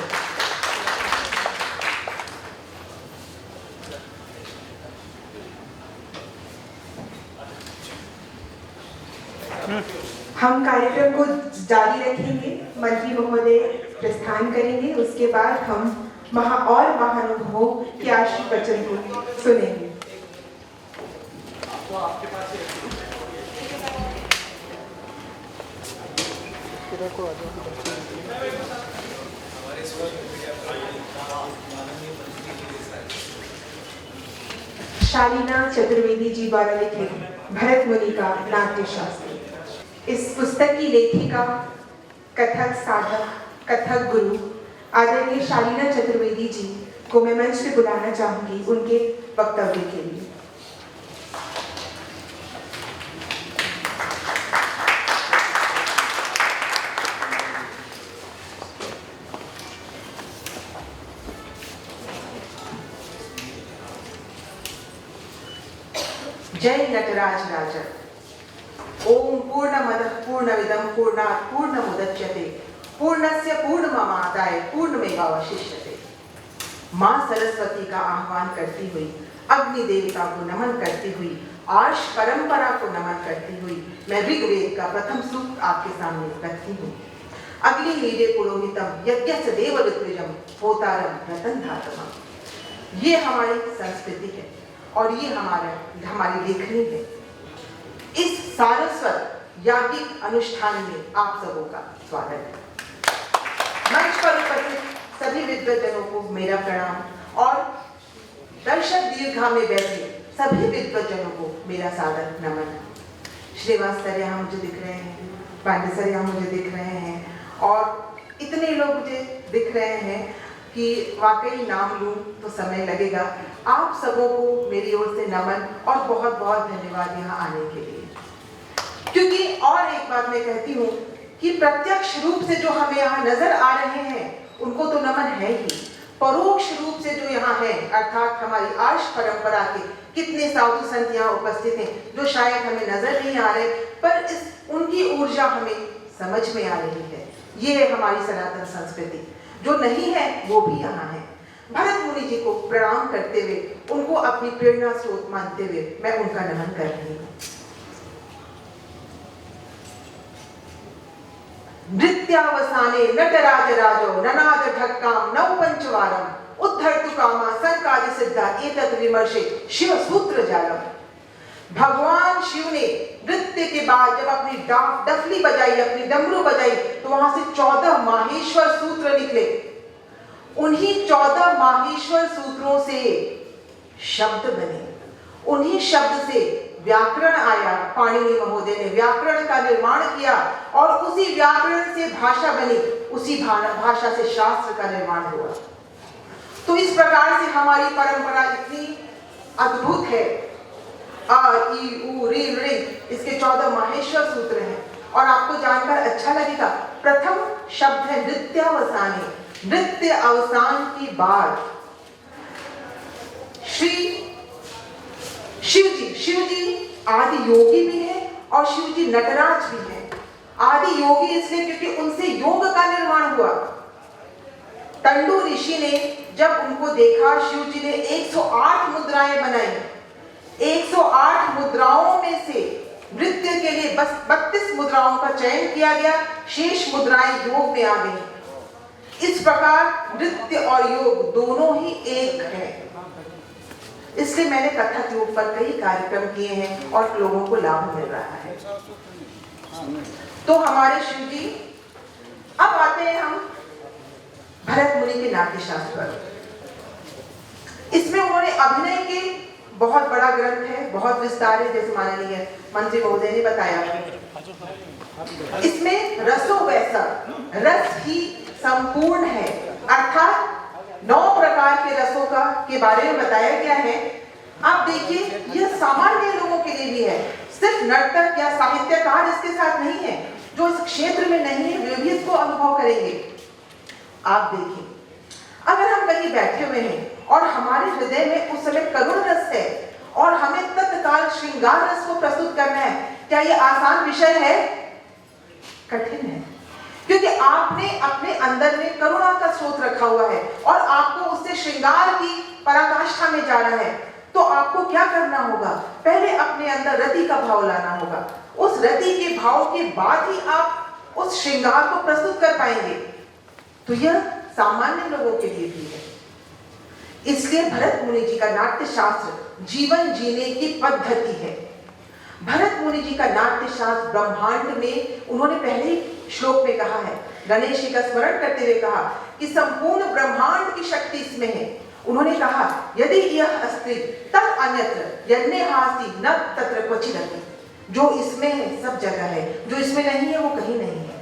हम कार्यक्रम को जारी रखेंगे, मंत्री महोदय प्रस्थान करेंगे, उसके बाद हम महानुभवों के आशीर्वचन को सुनेंगे। शालिना चतुर्वेदी जी द्वारा लिखित भरत मुनि का नाट्य शास्त्र। इस पुस्तक की लेखिका, कथक साधक, कथक गुरु आदरणीय शालिना चतुर्वेदी जी को मैं मंच पे बुलाना चाहूंगी उनके वक्तव्य के लिए। जय नटराज राजा। ओम पूर्णमदः पूर्णमिदं पूर्णात् पूर्णमुदच्यते पूर्णस्य पूर्णमादाय पूर्णमेवावशिष्यते। माँ सरस्वती का आह्वान करती हुई, अग्नि देवता को नमन करती हुई, आर्ष परंपरा को नमन करती हुई मैं ऋग्वेद का प्रथम सूक्त आपके सामने रखती हूँ। अग्नि हीरे पुरोहितम यज्ञस्य देव ऋत्विजम होतारम रतन धातमम्। ये हमारी संस्कृति है और ये हमारी लेखनी है। इस सारस्वत याज्ञिक अनुष्ठान में आप सबों का स्वागत है। मंच पर उपस्थित सभी विद्वजनों को मेरा प्रणाम और दर्शक दीर्घा में बैठे सभी विद्वजनों को मेरा सादर नमन। श्रीवास सर यहाँ मुझे दिख रहे हैं, पांडे सर यहाँ मुझे दिख रहे हैं और इतने लोग मुझे दिख रहे हैं कि वाकई नाम लूं तो समय लगेगा। आप सबों को मेरी ओर से नमन और बहुत बहुत धन्यवाद यहाँ आने के लिए। क्योंकि और एक बात मैं कहती हूँ कि प्रत्यक्ष रूप से जो हमें यहाँ नजर आ रहे हैं उनको तो नमन है ही, परोक्ष रूप से जो यहाँ है अर्थात हमारी आर्ष परंपरा के कितने साधु संत यहाँ उपस्थित हैं जो शायद हमें नजर नहीं आ रहे, पर उनकी ऊर्जा हमें समझ में आ रही है। ये है हमारी सनातन संस्कृति। जो नहीं है वो भी यहाँ है। भरत मुनि जी को प्रणाम करते हुए, उनको अपनी प्रेरणा स्रोत मानते हुए मैं उनका नमन कर रही हूँ। नृत्यावसाने नटराज राजो ननाद ढक्काम नव पंचवारम उद्धर्तु कामा संकादि सिद्धा एतत् विमर्शे शिव सूत्र जालम। भगवान शिव ने नृत्य के बाद जब अपनी डफली बजाई, अपनी डमरू बजाई, तो वहां से 14 माहेश्वर सूत्र निकले। उन्हीं 14 माहेश्वर सूत्रों से शब्द बने। उन्हीं शब्द से व्याकरण आया। पाणिनि महोदय ने व्याकरण का निर्माण किया और उसी व्याकरण से भाषा बनी, उसी भाषा से शास्त्र का निर्माण हुआ। तो इस प्रकार से हमारी परंपरा इतनी अद्भुत है। आ ई उ री ऋ इसके 14 माहेश्वर सूत्र हैं और आपको जानकर अच्छा लगेगा। प्रथम शब्द है नृत्यावसाने। नृत्य अवसान के बाद शिव जी आदि योगी भी है और शिव जी नटराज भी है। आदि योगी इसलिए क्योंकि उनसे योग का निर्माण हुआ। तंडु ऋषि ने जब उनको देखा, शिव जी ने 108 मुद्राएं बनाई। 108 मुद्राओं में से नृत्य के लिए बस 32 मुद्राओं का चयन किया गया। शेष मुद्राएं योग में आ गई। इस प्रकार नृत्य और योग दोनों ही एक है। इसलिए मैंने कथक योग पर कई कार्यक्रम किए हैं और लोगों को लाभ मिल रहा है। तो हमारे शिव जी, अब आते हैं हम भरत मुनि के नाट्य शास्त्र पर। इसमें उन्होंने अभिनय के बहुत बड़ा ग्रंथ है, बहुत विस्तार है, जैसे माननीय मंत्री महोदय ने बताया। इसमें रसो वैसा रस ही संपूर्ण है, अर्थात 9 प्रकार के रसों के बारे में बताया गया है। आप देखिए, यह सामान्य लोगों के लिए भी है। सिर्फ नर्तक या साहित्यकार इसके साथ नहीं है। जो इस क्षेत्र में नहीं है वे भी इसको अनुभव करेंगे। आप देखिए, अगर हम कहीं बैठे हुए हैं और हमारे हृदय में उस समय करुण रस है और हमें तत्काल श्रृंगार रस को प्रस्तुत करना है, क्या यह आसान विषय है? कठिन है, क्योंकि आपने अपने अंदर में करुणा का स्रोत रखा हुआ है और आपको उससे श्रृंगार की पराकाष्ठा में जाना है। तो आपको क्या करना होगा? पहले अपने अंदर रति का भाव लाना होगा। उस रति के भाव के बाद ही आप उस श्रृंगार को प्रस्तुत कर पाएंगे। तो यह सामान्य लोगों के लिए भी है। इसलिए भरत मुनि जी का नाट्य शास्त्र जीवन जीने की पद्धति है। भरत मुनि जी का नाट्य शास्त्र ब्रह्मांड में, उन्होंने पहले श्लोक में कहा है, गणेश जी का स्मरण करते हुए कहा कि संपूर्ण ब्रह्मांड की शक्ति इसमें है। उन्होंने कहा, यदि यह अस्ति तत् अन्यत्र यन्ने हास्ति न तत्र क्वचिदपि। जो इसमें है सब जगह है, जो इसमें नहीं है वो कहीं नहीं है।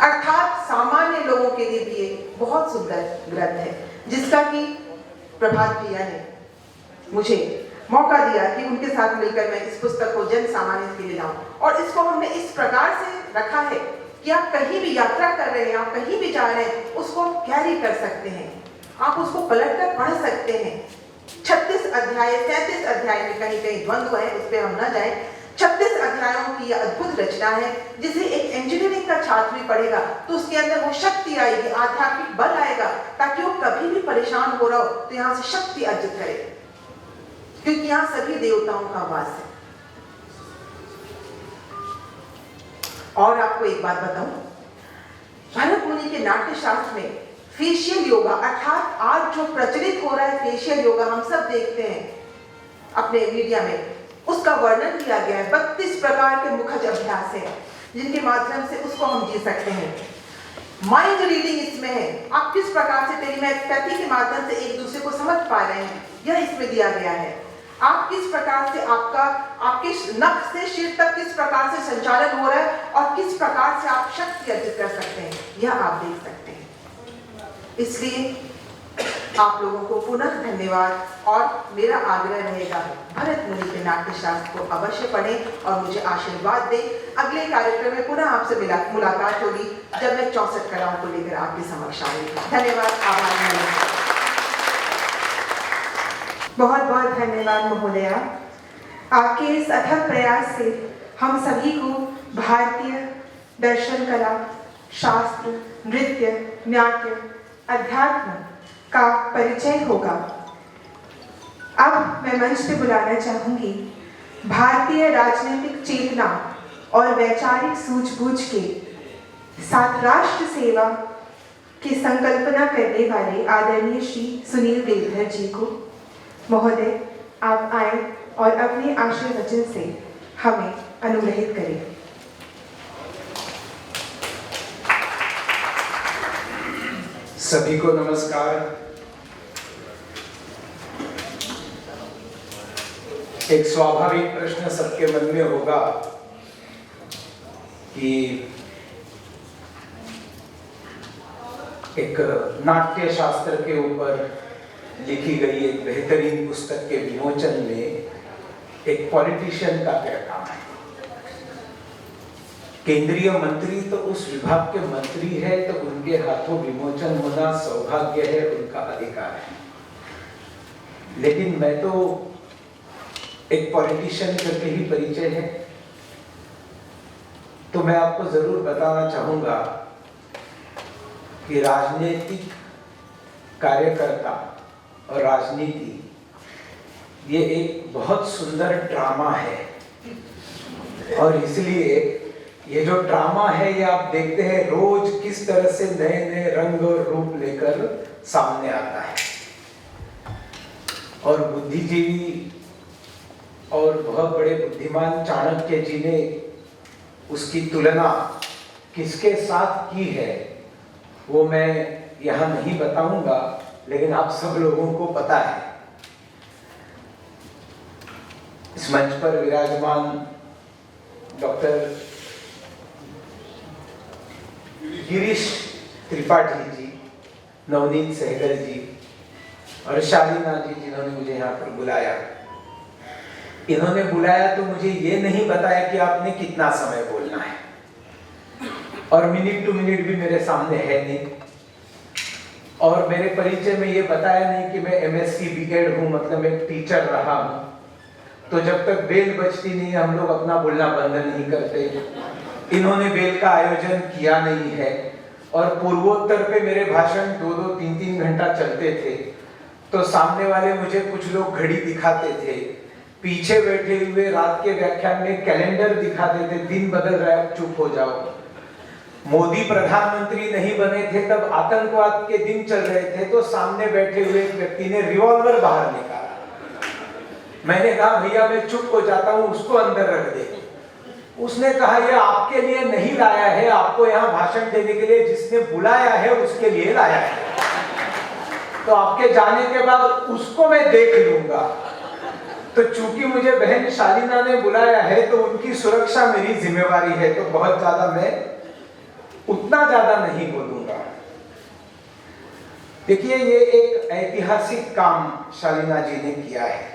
अर्थात सामान्य लोगों के लिए भी ये बहुत सुंदर ग्रंथ है, जिसका कि प्रभात भैया ने मुझे मौका दिया कि उनके साथ मिलकर मैं इस पुस्तक को जन सामान्य के लिए लाऊं। और इसको हमने इस प्रकार से रखा है कि आप कहीं भी यात्रा कर रहे हैं, आप कहीं भी जा रहे हैं, उसको कैरी कर सकते हैं, आप उसको पलटकर पढ़ सकते हैं। 36 अध्याय, 33 अध्याय में कहीं कहीं द्वंद्व है, उस पर हम न जाएं। 36 अध्यायों की यह अद्भुत रचना है, जिसे एक इंजीनियरिंग का छात्र भी पढ़ेगा तो उसके अंदर वो शक्ति आएगी, आध्यात्मिक बल आएगा, ताकि वो कभी भी परेशान हो रहा हो तो यहाँ से शक्ति अर्जित करे, क्योंकि यहाँ सभी देवताओं का वास है। और आपको एक बात बताऊं, भरत मुनि के नाट्य शास्त्र में फेशियल योगा, अर्थात आज जो प्रचलित हो रहा है फेशियल योगा, हम सब देखते हैं अपने मीडिया में, उसका वर्णन किया गया है। 32 प्रकार के मुखज अभ्यास है, जिनके माध्यम से उसको हम जी सकते हैं। माइंड रीडिंग इसमें है, आप किस प्रकार से टेलीपैथी के माध्यम से एक दूसरे को समझ पा रहे हैं, यह इसमें दिया गया है। आप किस प्रकार से आपके नख से सिर तक किस प्रकार से संचालन हो रहा है और किस प्रकार से आप शक्ति अर्जित कर सकते हैं, यह आप देख सकते हैं। इसलिए आप लोगों को पुनः धन्यवाद, और मेरा आग्रह रहेगा भरत मुनि के नाट्य शास्त्र को अवश्य पढ़ें और मुझे आशीर्वाद दें। अगले कार्यक्रम में पुनः आपसे मुलाकात होगी, जब मैं 64 कलाओं को लेकर आपके समक्ष आऊंगी। धन्यवाद, आभार। बहुत बहुत धन्यवाद महोदया। आपके इस अथक प्रयास से हम सभी को भारतीय दर्शन कला, शास्त्र, नृत्य, नाट्य, अध्यात्म का परिचय होगा। अब मैं मंच पे बुलाना चाहूंगी भारतीय राजनीतिक चेतना और वैचारिक सूझबूझ के साथ राष्ट्र सेवा की संकल्पना करने वाले आदरणीय श्री सुनील देवधर जी को। महोदय, आप आए और अपने आशय वचन से हमें अनुग्रहित करें। सभी को नमस्कार। एक स्वाभाविक प्रश्न सबके मन में होगा कि एक नाट्य शास्त्र के ऊपर लिखी गई एक बेहतरीन पुस्तक के विमोचन में एक पॉलिटिशियन का क्या काम है। केंद्रीय मंत्री तो उस विभाग के मंत्री है, तो उनके हाथों विमोचन होना सौभाग्य है, उनका अधिकार है। लेकिन मैं तो एक पॉलिटिशियन करके ही परिचय है, तो मैं आपको जरूर बताना चाहूंगा कि राजनीतिक कार्यकर्ता और राजनीति ये एक बहुत सुंदर ड्रामा है, और इसलिए ये जो ड्रामा है ये आप देखते हैं रोज किस तरह से नए नए रंग और रूप लेकर सामने आता है। और बुद्धिजीवी और बहुत बड़े बुद्धिमान चाणक्य जी ने उसकी तुलना किसके साथ की है वो मैं यहाँ नहीं बताऊंगा, लेकिन आप सब लोगों को पता है। इस मंच पर विराजमान डॉक्टर गिरीश त्रिपाठी जी, नवनीत सहगल जी और शालीना जी, जिन्होंने मुझे यहाँ पर बुलाया, इन्होंने बुलाया तो मुझे ये नहीं बताया कि आपने कितना समय बोलना है, और मिनट टू मिनट भी मेरे सामने है नहीं, और मेरे परिचय में ये बताया नहीं कि मैं MSc BEd हूँ, मतलब एक टीचर रहा हूँ। तो जब तक बेल बजती नहीं हम लोग अपना बोलना बंद नहीं करते। इन्होंने बेल का आयोजन किया नहीं है, और पूर्वोत्तर पे मेरे भाषण 2-2, 3-3 घंटा चलते थे, तो सामने वाले मुझे कुछ लोग घड़ी दिखाते थे, पीछे बैठे हुए रात के व्याख्यान में कैलेंडर दिखाते थे, दिन बदल रहा है, चुप हो जाओ। मोदी प्रधानमंत्री नहीं बने थे तब आतंकवाद के दिन चल रहे थे, तो सामने बैठे हुए एक व्यक्ति ने रिवॉल्वर बाहर निकाला। मैंने कहा भैया मैं चुप हो जाता हूँ, उसको अंदर रख दे। उसने कहा ये आपके लिए नहीं लाया है, आपको यहाँ भाषण देने के लिए जिसने बुलाया है उसके लिए लाया है, तो आपके जाने के बाद उसको मैं देख लूंगा। तो चूंकि मुझे बहन शालीना ने बुलाया है तो उनकी सुरक्षा मेरी जिम्मेवारी है, तो बहुत ज्यादा मैं उतना ज्यादा नहीं बोलूंगा। देखिए ये एक ऐतिहासिक काम शालीना जी ने किया है,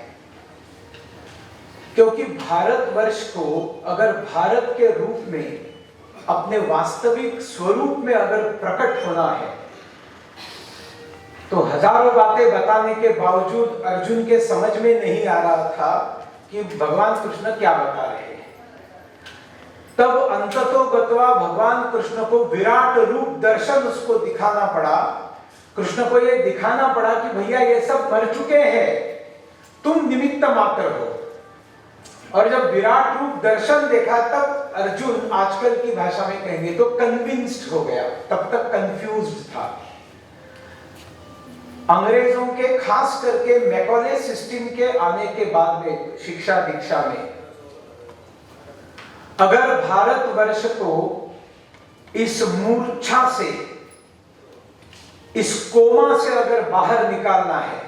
क्योंकि भारतवर्ष को अगर भारत के रूप में अपने वास्तविक स्वरूप में अगर प्रकट होना है, तो हजारों बातें बताने के बावजूद अर्जुन के समझ में नहीं आ रहा था कि भगवान कृष्ण क्या बता रहे हैं। तब अंततोगत्वा भगवान कृष्ण को विराट रूप दर्शन उसको दिखाना पड़ा। कृष्ण को यह दिखाना पड़ा कि भैया ये सब मर चुके हैं, तुम निमित्त मात्र हो। और जब विराट रूप दर्शन देखा तब अर्जुन, आजकल की भाषा में कहेंगे तो कन्विंस्ड हो गया, तब तक कंफ्यूज्ड था। अंग्रेजों के खास करके मैकॉले सिस्टम के आने के बाद में शिक्षा दीक्षा में अगर भारतवर्ष को इस मूर्छा से, इस कोमा से अगर बाहर निकालना है,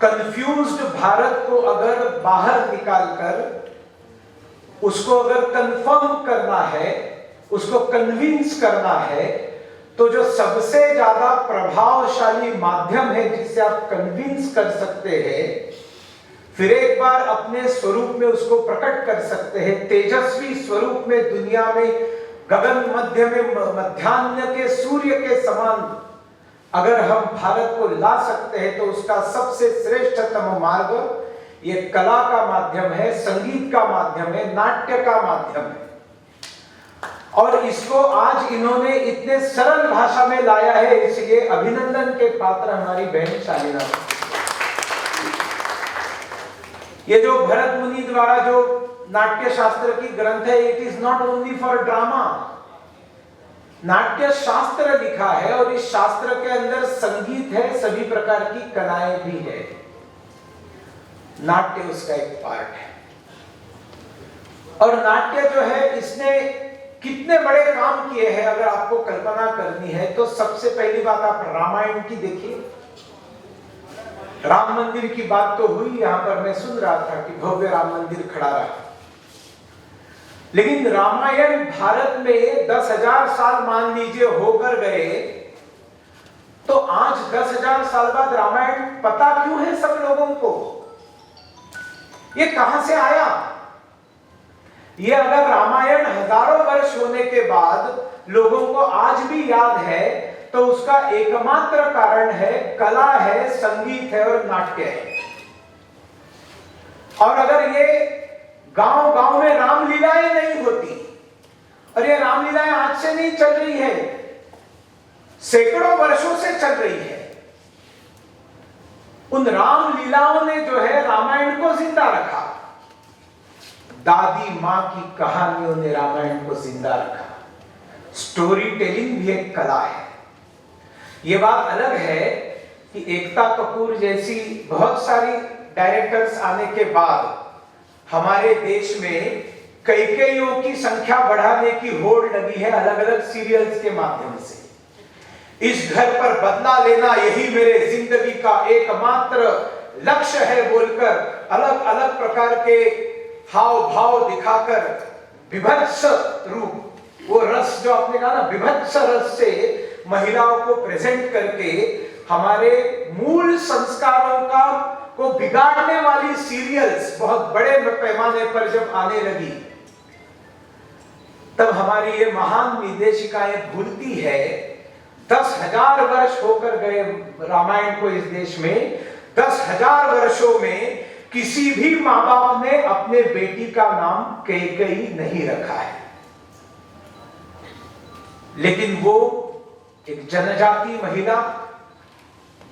कंफ्यूज्ड भारत को अगर बाहर निकालकर उसको अगर कंफर्म करना है, उसको कन्विंस करना है, तो जो सबसे ज्यादा प्रभावशाली माध्यम है जिससे आप कन्विंस कर सकते हैं, फिर एक बार अपने स्वरूप में उसको प्रकट कर सकते हैं, तेजस्वी स्वरूप में दुनिया में गगन मध्य में मध्याह्न के सूर्य के समान अगर हम भारत को ला सकते हैं, तो उसका सबसे श्रेष्ठतम मार्ग ये कला का माध्यम है, संगीत का माध्यम है, नाट्य का माध्यम है। और इसको आज इन्होंने इतने सरल भाषा में लाया है, इसलिए अभिनंदन के पात्र हमारी बहन शालीना। ये जो भरत मुनि द्वारा जो नाट्य शास्त्र की ग्रंथ है, it is not only for drama. नाट्य शास्त्र लिखा है और इस शास्त्र के अंदर संगीत है, सभी प्रकार की कलाएं भी है। नाट्य उसका एक पार्ट है। और नाट्य जो है, इसने कितने बड़े काम किए हैं अगर आपको कल्पना करनी है तो सबसे पहली बात आप रामायण की देखिए। राम मंदिर की बात तो हुई, यहां पर मैं सुन रहा था कि भव्य राम मंदिर खड़ा रहा, लेकिन रामायण भारत में 10,000 साल मान लीजिए होकर गए, तो आज 10,000 साल बाद रामायण पता क्यों है सब लोगों को? ये कहां से आया? ये अगर रामायण हजारों वर्ष होने के बाद लोगों को आज भी याद है, तो उसका एकमात्र कारण है कला है, संगीत है और नाट्य है। और अगर ये गांव-गांव में रामलीलाएं नहीं होती, और ये रामलीलाएं आज से नहीं चल रही है, सैकड़ों वर्षों से चल रही है। उन रामलीलाओं ने जो है रामायण को जिंदा रखा। दादी मां की कहानियों ने रामायण को जिंदा रखा। स्टोरी टेलिंग भी एक कला है। यह बात अलग है कि एकता कपूर जैसी बहुत सारी डायरेक्टर्स आने के बाद हमारे देश में कई-कईयों की संख्या बढ़ाने की होड़ लगी है अलग अलग सीरियल्स के माध्यम से। इस घर पर बदला लेना यही मेरे जिंदगी का एकमात्र लक्ष्य है बोलकर अलग अलग प्रकार के हाव भाव दिखाकर विभत्स रूप, वो रस जो आपने कहा ना, विभत्स रस से महिलाओं को प्रेजेंट करके हमारे मूल संस्कारों का को बिगाड़ने वाली सीरियल्स बहुत बड़े पैमाने पर जब आने लगी, तब हमारी ये महान निर्देशिकाएं भूलती है 10,000 वर्ष होकर गए रामायण को इस देश में। 10,000 वर्षों में किसी भी मां बाप ने अपने बेटी का नाम कैकेयी नहीं रखा है, लेकिन वो एक जनजाति महिला,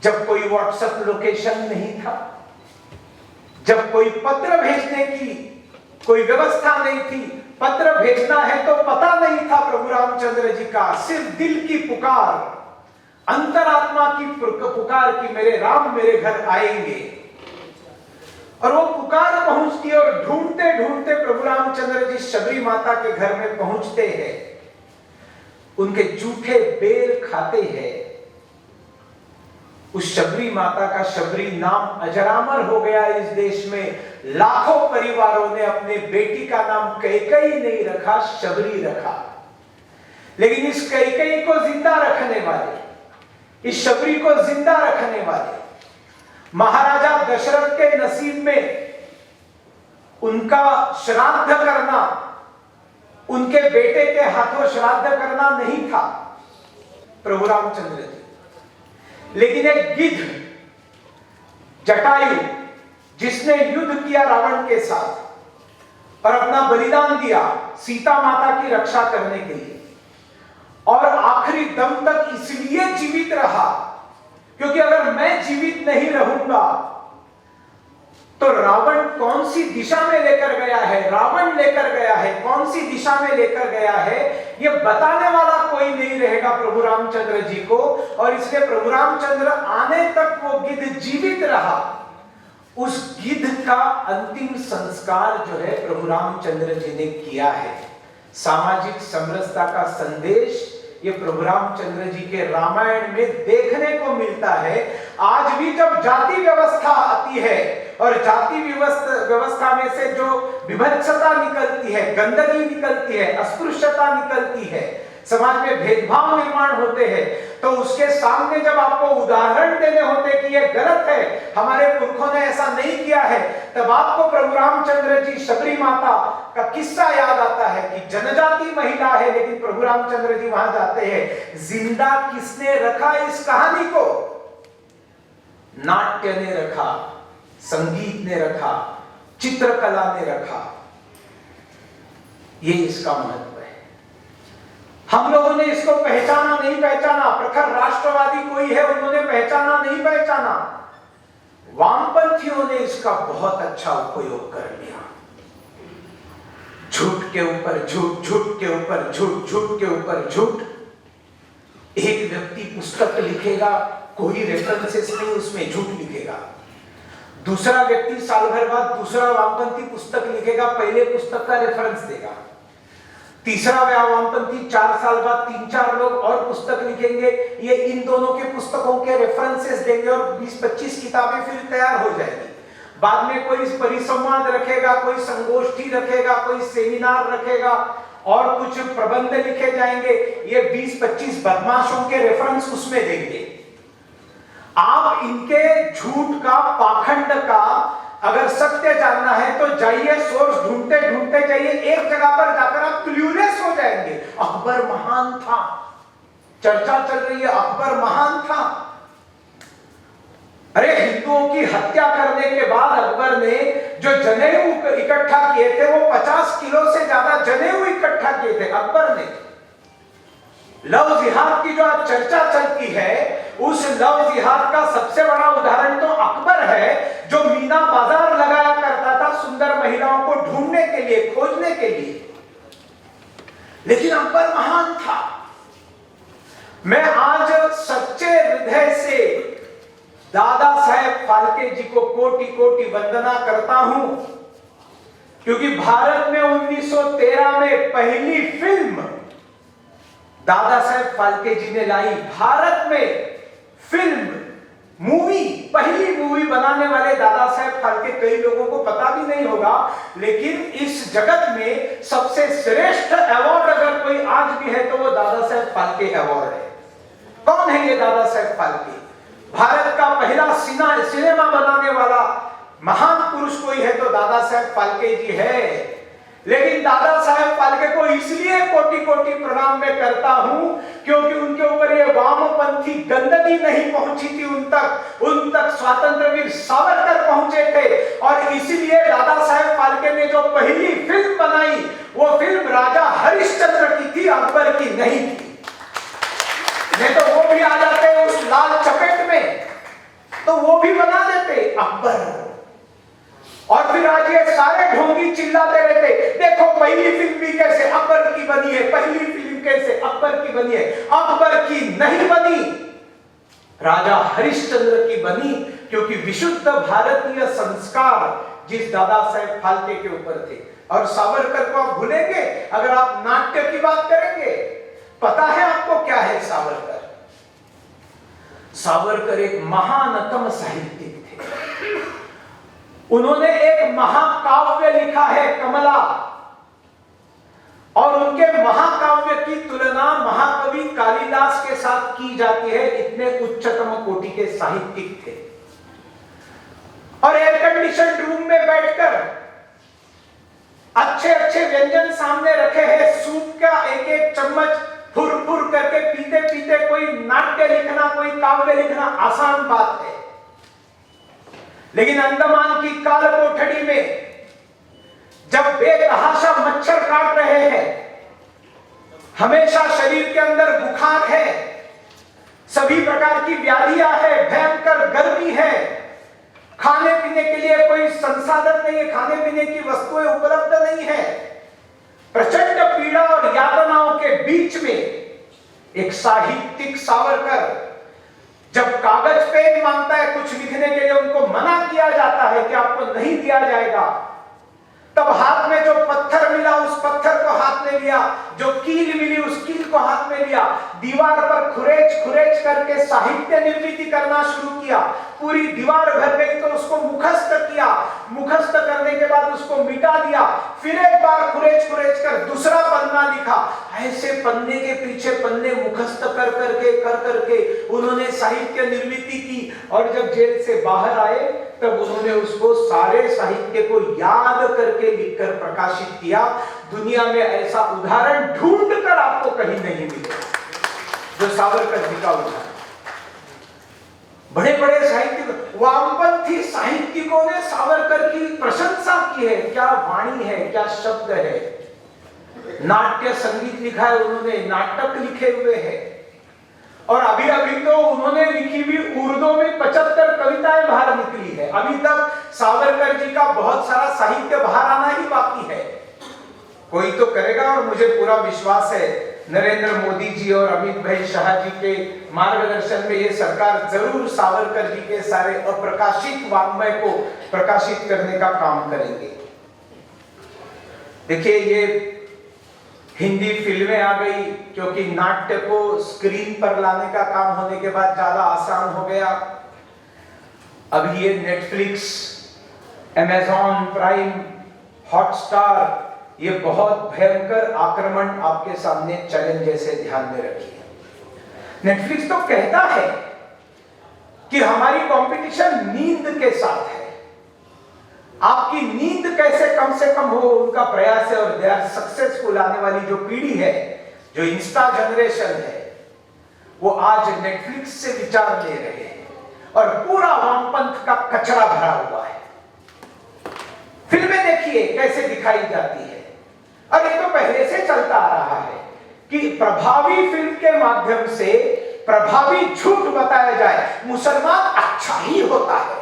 जब कोई व्हाट्सएप लोकेशन नहीं था, जब कोई पत्र भेजने की कोई व्यवस्था नहीं थी, पत्र भेजना है तो पता नहीं था प्रभु रामचंद्र जी का, सिर्फ दिल की पुकार, अंतरात्मा की पुकार कि मेरे राम मेरे घर आएंगे, और वो पुकार पहुंचती और ढूंढते ढूंढते प्रभु रामचंद्र जी शबरी माता के घर में पहुंचते हैं, उनके जूठे बेर खाते हैं। उस शबरी माता का शबरी नाम अजरामर हो गया इस देश में। लाखों परिवारों ने अपने बेटी का नाम कैकेयी नहीं रखा, शबरी रखा। लेकिन इस कैकेयी को जिंदा रखने वाले, इस शबरी को जिंदा रखने वाले महाराजा दशरथ के नसीब में उनका श्राद्ध करना, उनके बेटे के हाथों श्राद्ध करना नहीं था प्रभु रामचंद्र जी, लेकिन एक गिद्ध जटायु जिसने युद्ध किया रावण के साथ और अपना बलिदान दिया सीता माता की रक्षा करने के लिए, और आखिरी दम तक इसलिए जीवित रहा क्योंकि अगर मैं जीवित नहीं रहूंगा तो रावण कौन सी दिशा में लेकर गया है, रावण लेकर गया है, कौन सी दिशा में लेकर गया है, यह बताने वाला कोई नहीं रहेगा प्रभु रामचंद्र जी को। और इसलिए प्रभु रामचंद्र आने तक वो गिद्ध जीवित रहा। उस गिद्ध का अंतिम संस्कार जो है प्रभु रामचंद्र जी ने किया है। सामाजिक समरसता का संदेश ये प्रभु रामचंद्र जी के रामायण में देखने को मिलता है। आज भी जब जाति व्यवस्था आती है और जाति व्यवस्था में से जो विभत्सता निकलती है, गंदगी निकलती है, अस्पृश्यता निकलती है, समाज में भेदभाव निर्माण होते हैं, तो उसके सामने जब आपको उदाहरण देने होते कि ये गलत है, हमारे पुरखों ने ऐसा नहीं किया है, तब आपको प्रभु रामचंद्र जी शबरी माता का किस्सा याद आता है कि जनजाति महिला है, लेकिन प्रभु रामचंद्र जी वहां जाते हैं। जिंदा किसने रखा इस कहानी को? नाट्य ने रखा, संगीत ने रखा, चित्रकला ने रखा। ये इसका महत्व है। हम लोगों ने इसको पहचाना नहीं पहचाना, प्रखर राष्ट्रवादी कोई है उन्होंने पहचाना नहीं पहचाना, वामपंथियों ने इसका बहुत अच्छा उपयोग कर लिया। झूठ के ऊपर झूठ, झूठ के ऊपर झूठ, झूठ के ऊपर झूठ। एक व्यक्ति पुस्तक लिखेगा, कोई रेफरेंसेस नहीं, उसमें झूठ लिखेगा। दूसरा व्यक्ति साल भर बाद दूसरा वामपंथी पुस्तक लिखेगा, पहले पुस्तक का रेफरेंस देगा। तीसरा वामपंथी 4 साल बाद 3-4 लोग और पुस्तक लिखेंगे, ये इन दोनों के पुस्तकों के रेफरेंसेस देंगे और 20-25 किताबें फिर तैयार हो जाएगी। बाद में कोई परिसंवाद रखेगा, कोई संगोष्ठी रखेगा, कोई सेमिनार रखेगा और कुछ प्रबंध लिखे जाएंगे, ये 20-25 बदमाशों के रेफरेंस उसमें देंगे। आप इनके झूठ का, पाखंड का अगर सत्य जानना है तो जाइए, सोर्स ढूंढते ढूंढते जाइए, एक जगह पर जाकर आप क्लूलेस हो जाएंगे। अकबर महान था, चर्चा चल रही है, अकबर महान था। अरे हिंदुओं की हत्या करने के बाद अकबर ने जो जनेऊ इकट्ठा किए थे, वो 50 किलो से ज्यादा जनेऊ इकट्ठा किए थे अकबर ने। लव जिहाद की जो आज चर्चा चलती है, उस लव जिहाद का सबसे बड़ा उदाहरण तो अकबर है, जो मीना बाजार लगाया करता था सुंदर महिलाओं को ढूंढने के लिए, खोजने के लिए। लेकिन अकबर महान था। मैं आज सच्चे हृदय से दादा साहेब फाल्के जी को कोटि कोटि वंदना करता हूं, क्योंकि भारत में 1913 में पहली फिल्म दादा साहेब फाल्के जी ने लाई। भारत में फिल्म, मूवी, पहली मूवी बनाने वाले दादा साहेब फाल्के। कई लोगों को पता भी नहीं होगा, लेकिन इस जगत में सबसे श्रेष्ठ अवार्ड अगर कोई आज भी है तो वो दादा साहेब फाल्के अवार्ड है। कौन है ये दादा साहेब फाल्के? भारत का पहला सिनेमा बनाने वाला महान पुरुष कोई है तो दादा साहेब फाल्के जी है। लेकिन दादा साहेब फाल्के को इसलिए कोटि कोटि प्रणाम मैं करता हूं, क्योंकि उनके ऊपर ये वामपंथी गंदगी नहीं पहुंची थी। उन तक स्वतंत्र वीर सावरकर पहुंचे थे, और इसलिए दादा साहेब फाल्के ने जो पहली फिल्म बनाई, वो फिल्म राजा हरिश्चंद्र की थी, अकबर की नहीं थी। नहीं तो वो भी आ जाते उस लाल चपेट में, तो वो भी बना देते अकबर। और फिर आज ये सारे ढोंगी चिल्लाते रहते, देखो पहली फिल्म भी कैसे अकबर की बनी है, पहली फिल्म कैसे अकबर की बनी है। अकबर की नहीं बनी, राजा हरिश्चंद्र की बनी, क्योंकि विशुद्ध भारतीय संस्कार जिस दादा साहेब फाल्के के ऊपर थे। और सावरकर को आप भूलेंगे अगर आप नाट्य की बात करेंगे? पता है आपको क्या है सावरकर? सावरकर एक महानतम साहित्यिक थे। उन्होंने एक महाकाव्य लिखा है, कमला, और उनके महाकाव्य की तुलना महाकवि कालिदास के साथ की जाती है। इतने उच्चतम कोटि के साहित्यिक थे। और एयर कंडीशन रूम में बैठकर अच्छे अच्छे व्यंजन सामने रखे हैं, सूप का एक एक चम्मच फुर फुर करके पीते पीते कोई नाट्य लिखना, कोई काव्य लिखना आसान बात है। लेकिन अंडमान की काल कोठड़ी में जब बेतहाशा मच्छर काट रहे हैं, हमेशा शरीर के अंदर बुखार है, सभी प्रकार की व्याधियां है, भयंकर गर्मी है, खाने पीने के लिए कोई संसाधन नहीं है, खाने पीने की वस्तुएं उपलब्ध नहीं है, प्रचंड पीड़ा और यातनाओं के बीच में एक साहित्यिक सावरकर जब कागज पेन मांगता है कुछ लिखने के लिए, उनको मना किया जाता है कि आपको नहीं दिया जाएगा, तब हाथ में जो पत्थर मिला उस पत्थर को हाथ में लिया, जो कील मिली उस कील को हाथ में लिया, दीवार पर खुरेच खुरेच करके साहित्य निर्मित करना शुरू किया। पूरी दीवार भर गई तो उसको मुखस्त किया, मुखस्त करने के बाद उसको मिटा दिया, फिर एक बार खुरेच खुरेच कर दूसरा पन्ना लिखा। ऐसे पन्ने के पीछे पन्ने मुखस्त कर करके उन्होंने साहित्य निर्मित की। और जब जेल से बाहर आए तब उन्होंने उसको सारे साहित्य को याद करके लिखकर प्रकाशित किया। दुनिया में ऐसा उदाहरण ढूंढ कर आपको कहीं नहीं मिलेगा जो सावरकर जी का उदाहरण। बड़े बड़े साहित्यिक, वामपंथी साहित्यिकों ने सावरकर की प्रशंसा की है। क्या वाणी है, क्या शब्द है। नाट्य संगीत लिखा है उन्होंने, नाटक लिखे हुए हैं, और अभी अभी तो उन्होंने लिखी हुई उर्दू में 75 कविताएं बाहर निकली है। अभी तक सावरकर जी का बहुत सारा साहित्य बाहर आना ही बाकी है। कोई तो करेगा, और मुझे पूरा विश्वास है नरेंद्र मोदी जी और अमित भाई शाह जी के मार्गदर्शन में ये सरकार जरूर सावरकर जी के सारे अप्रकाशित वाङ्मय को प्रकाशित करने का काम करेंगे। देखिए, ये हिंदी फिल्में आ गई, क्योंकि नाट्य को स्क्रीन पर लाने का काम होने के बाद ज्यादा आसान हो गया। अब ये नेटफ्लिक्स, अमेज़न प्राइम, हॉटस्टार, ये बहुत भयंकर आक्रमण आपके सामने चैलेंज जैसे ध्यान में रखिए। नेटफ्लिक्स तो कहता है कि हमारी कंपटीशन नींद के साथ है, आपकी नींद कैसे कम से कम हो उनका प्रयास है, और दे आर सक्सेसफुल। आने वाली जो पीढ़ी है, जो इंस्टा जनरेशन है, वो आज नेटफ्लिक्स से विचार ले रहे हैं, और पूरा वामपंथ का कचरा भरा हुआ है। फिल्में देखिए कैसे दिखाई जाती है, और ये तो पहले से चलता आ रहा है कि प्रभावी फिल्म के माध्यम से प्रभावी झूठ बताया जाए। मुसलमान अच्छा ही होता है,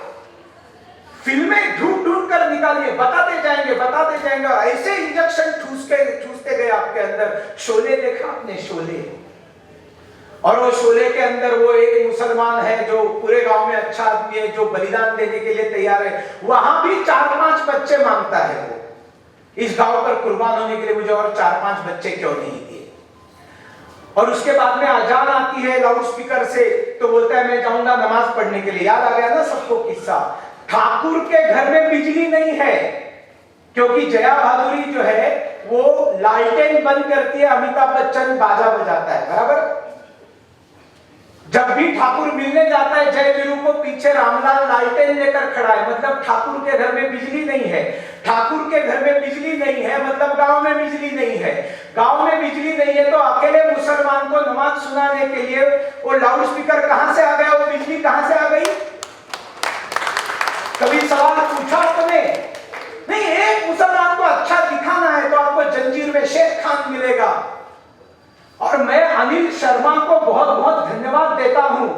फिल्में ढूंढ ढूंढ कर निकालिए, बताते जाएंगे, और ऐसे इंजेक्शन ठूसते गए आपके अंदर। शोले देखा आपने? शोले, और वो शोले के अंदर वो एक मुसलमान है जो पूरे गांव में अच्छा आदमी है, जो बलिदान देने के लिए तैयार है। वहां भी 4-5 बच्चे मांगता है वो, इस गांव पर कुर्बान होने के लिए मुझे और 4-5 बच्चे क्यों नहीं दिए। और उसके बाद में अजान आती है लाउड स्पीकर से, तो बोलता है मैं जाऊंगा नमाज पढ़ने के लिए। याद आ गया ना सबको किस्सा। ठाकुर के घर में बिजली नहीं है, क्योंकि जया भादुरी जो है वो लालटेन बंद करती है, अमिताभ बच्चन बाजा बजाता है, बराबर। जब भी ठाकुर मिलने जाता है जय वीरू को, पीछे रामलाल लालटेन लेकर खड़ा है, मतलब ठाकुर के घर में बिजली नहीं है। ठाकुर के घर में बिजली नहीं है मतलब गांव में बिजली नहीं है। गांव में बिजली नहीं है तो अकेले मुसलमान को नमाज सुनाने के लिए वो लाउड स्पीकर कहां से आ गया, वो बिजली कहां से आ गई? कभी सवाल पूछा तुमने? नहीं। एक मुसलमान को अच्छा दिखाना है तो आपको जंजीर में शेख खान मिलेगा। और मैं अनिल शर्मा को बहुत बहुत धन्यवाद देता हूं,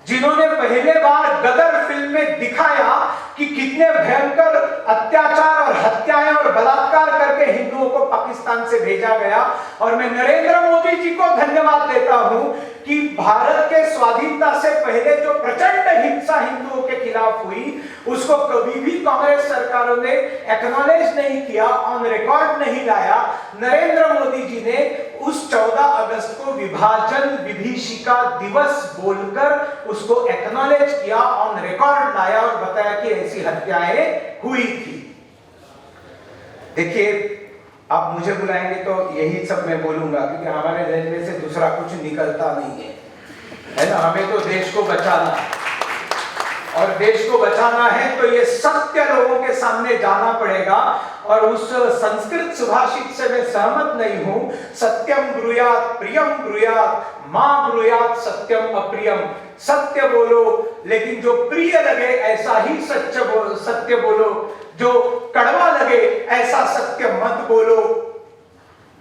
जिन्होंने पहले बार गदर फिल्म में दिखाया कि कितने भयंकर अत्याचार और हत्याएं और बलात्कार करके हिंदुओं को पाकिस्तान से भेजा गया। और मैं नरेंद्र मोदी जी को धन्यवाद देता हूं कि भारत के स्वाधीनता से पहले जो प्रचंड हिंसा हिंदुओं के खिलाफ हुई, उसको कभी भी कांग्रेस सरकारों ने एक्नॉलेज नहीं किया, ऑन रिकॉर्ड नहीं लाया। नरेंद्र मोदी जी ने उस 14 अगस्त को विभाजन विभीषिका दिवस बोलकर उसको एक्नॉलेज किया, ऑन रिकॉर्ड लाया और बताया कि ऐसी हत्याएं हुई थी। देखिए, आप मुझे बुलाएंगे तो यही सब मैं बोलूंगा, क्योंकि हमारे जहन में से दूसरा कुछ निकलता नहीं है ना। हमें तो देश को बचाना है, और देश को बचाना है तो ये सत्य लोगों के सामने जाना पड़ेगा। और उस संस्कृत सुभाषित से मैं सहमत नहीं हूं, सत्यम ब्रूयात प्रियम ब्रूयात मां ब्रूयात सत्यम अप्रियम। सत्य बोलो, लेकिन जो प्रिय लगे ऐसा ही सत्य बोलो, जो कड़वा लगे ऐसा सत्य मत बोलो।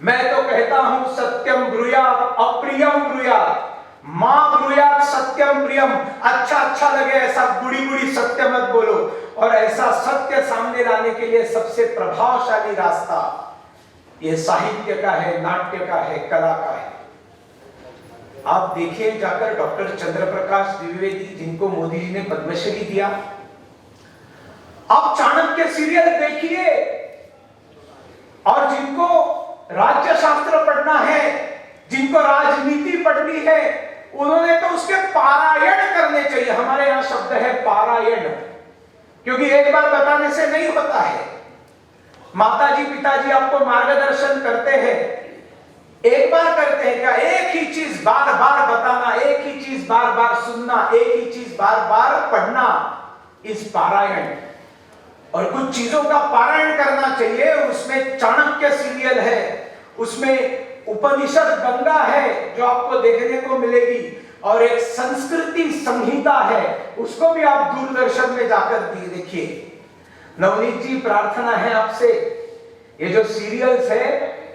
मैं तो कहता हूं सत्यम ब्रूयात अप्रियम ब्रूयात, मां ब्रूयात सत्यम प्रियम। अच्छा लगे ऐसा गुड़ी सत्य मत बोलो। और ऐसा सत्य सामने लाने के लिए सबसे प्रभावशाली रास्ता ये साहित्य का है, नाट्य का है, कला का है। आप देखिए जाकर डॉक्टर चंद्रप्रकाश द्विवेदी, जिनको मोदी जी ने पद्मश्री दिया, आप चाणक्य सीरियल देखिए। और जिनको राज्य शास्त्र पढ़ना है, जिनको राजनीति पढ़नी है, उन्होंने तो उसके पारायण करने चाहिए। हमारे यहाँ शब्द है पारायण, क्योंकि एक बार बताने से नहीं होता है। माताजी पिताजी आपको मार्गदर्शन करते हैं, एक बार करते हैं क्या? एक ही चीज बार बार बताना, एक ही चीज बार बार सुनना, एक ही चीज बार बार पढ़ना, इस पारायण। और कुछ चीजों का पारायण करना चाहिए। उसमें चाणक्य सीरियल है, उसमें उपनिषद गंगा है जो आपको देखने को मिलेगी, और एक संस्कृति संहिता है, उसको भी आप दूरदर्शन में जाकर देखिए। नवनीत जी, प्रार्थना है आपसे, ये जो सीरियल्स है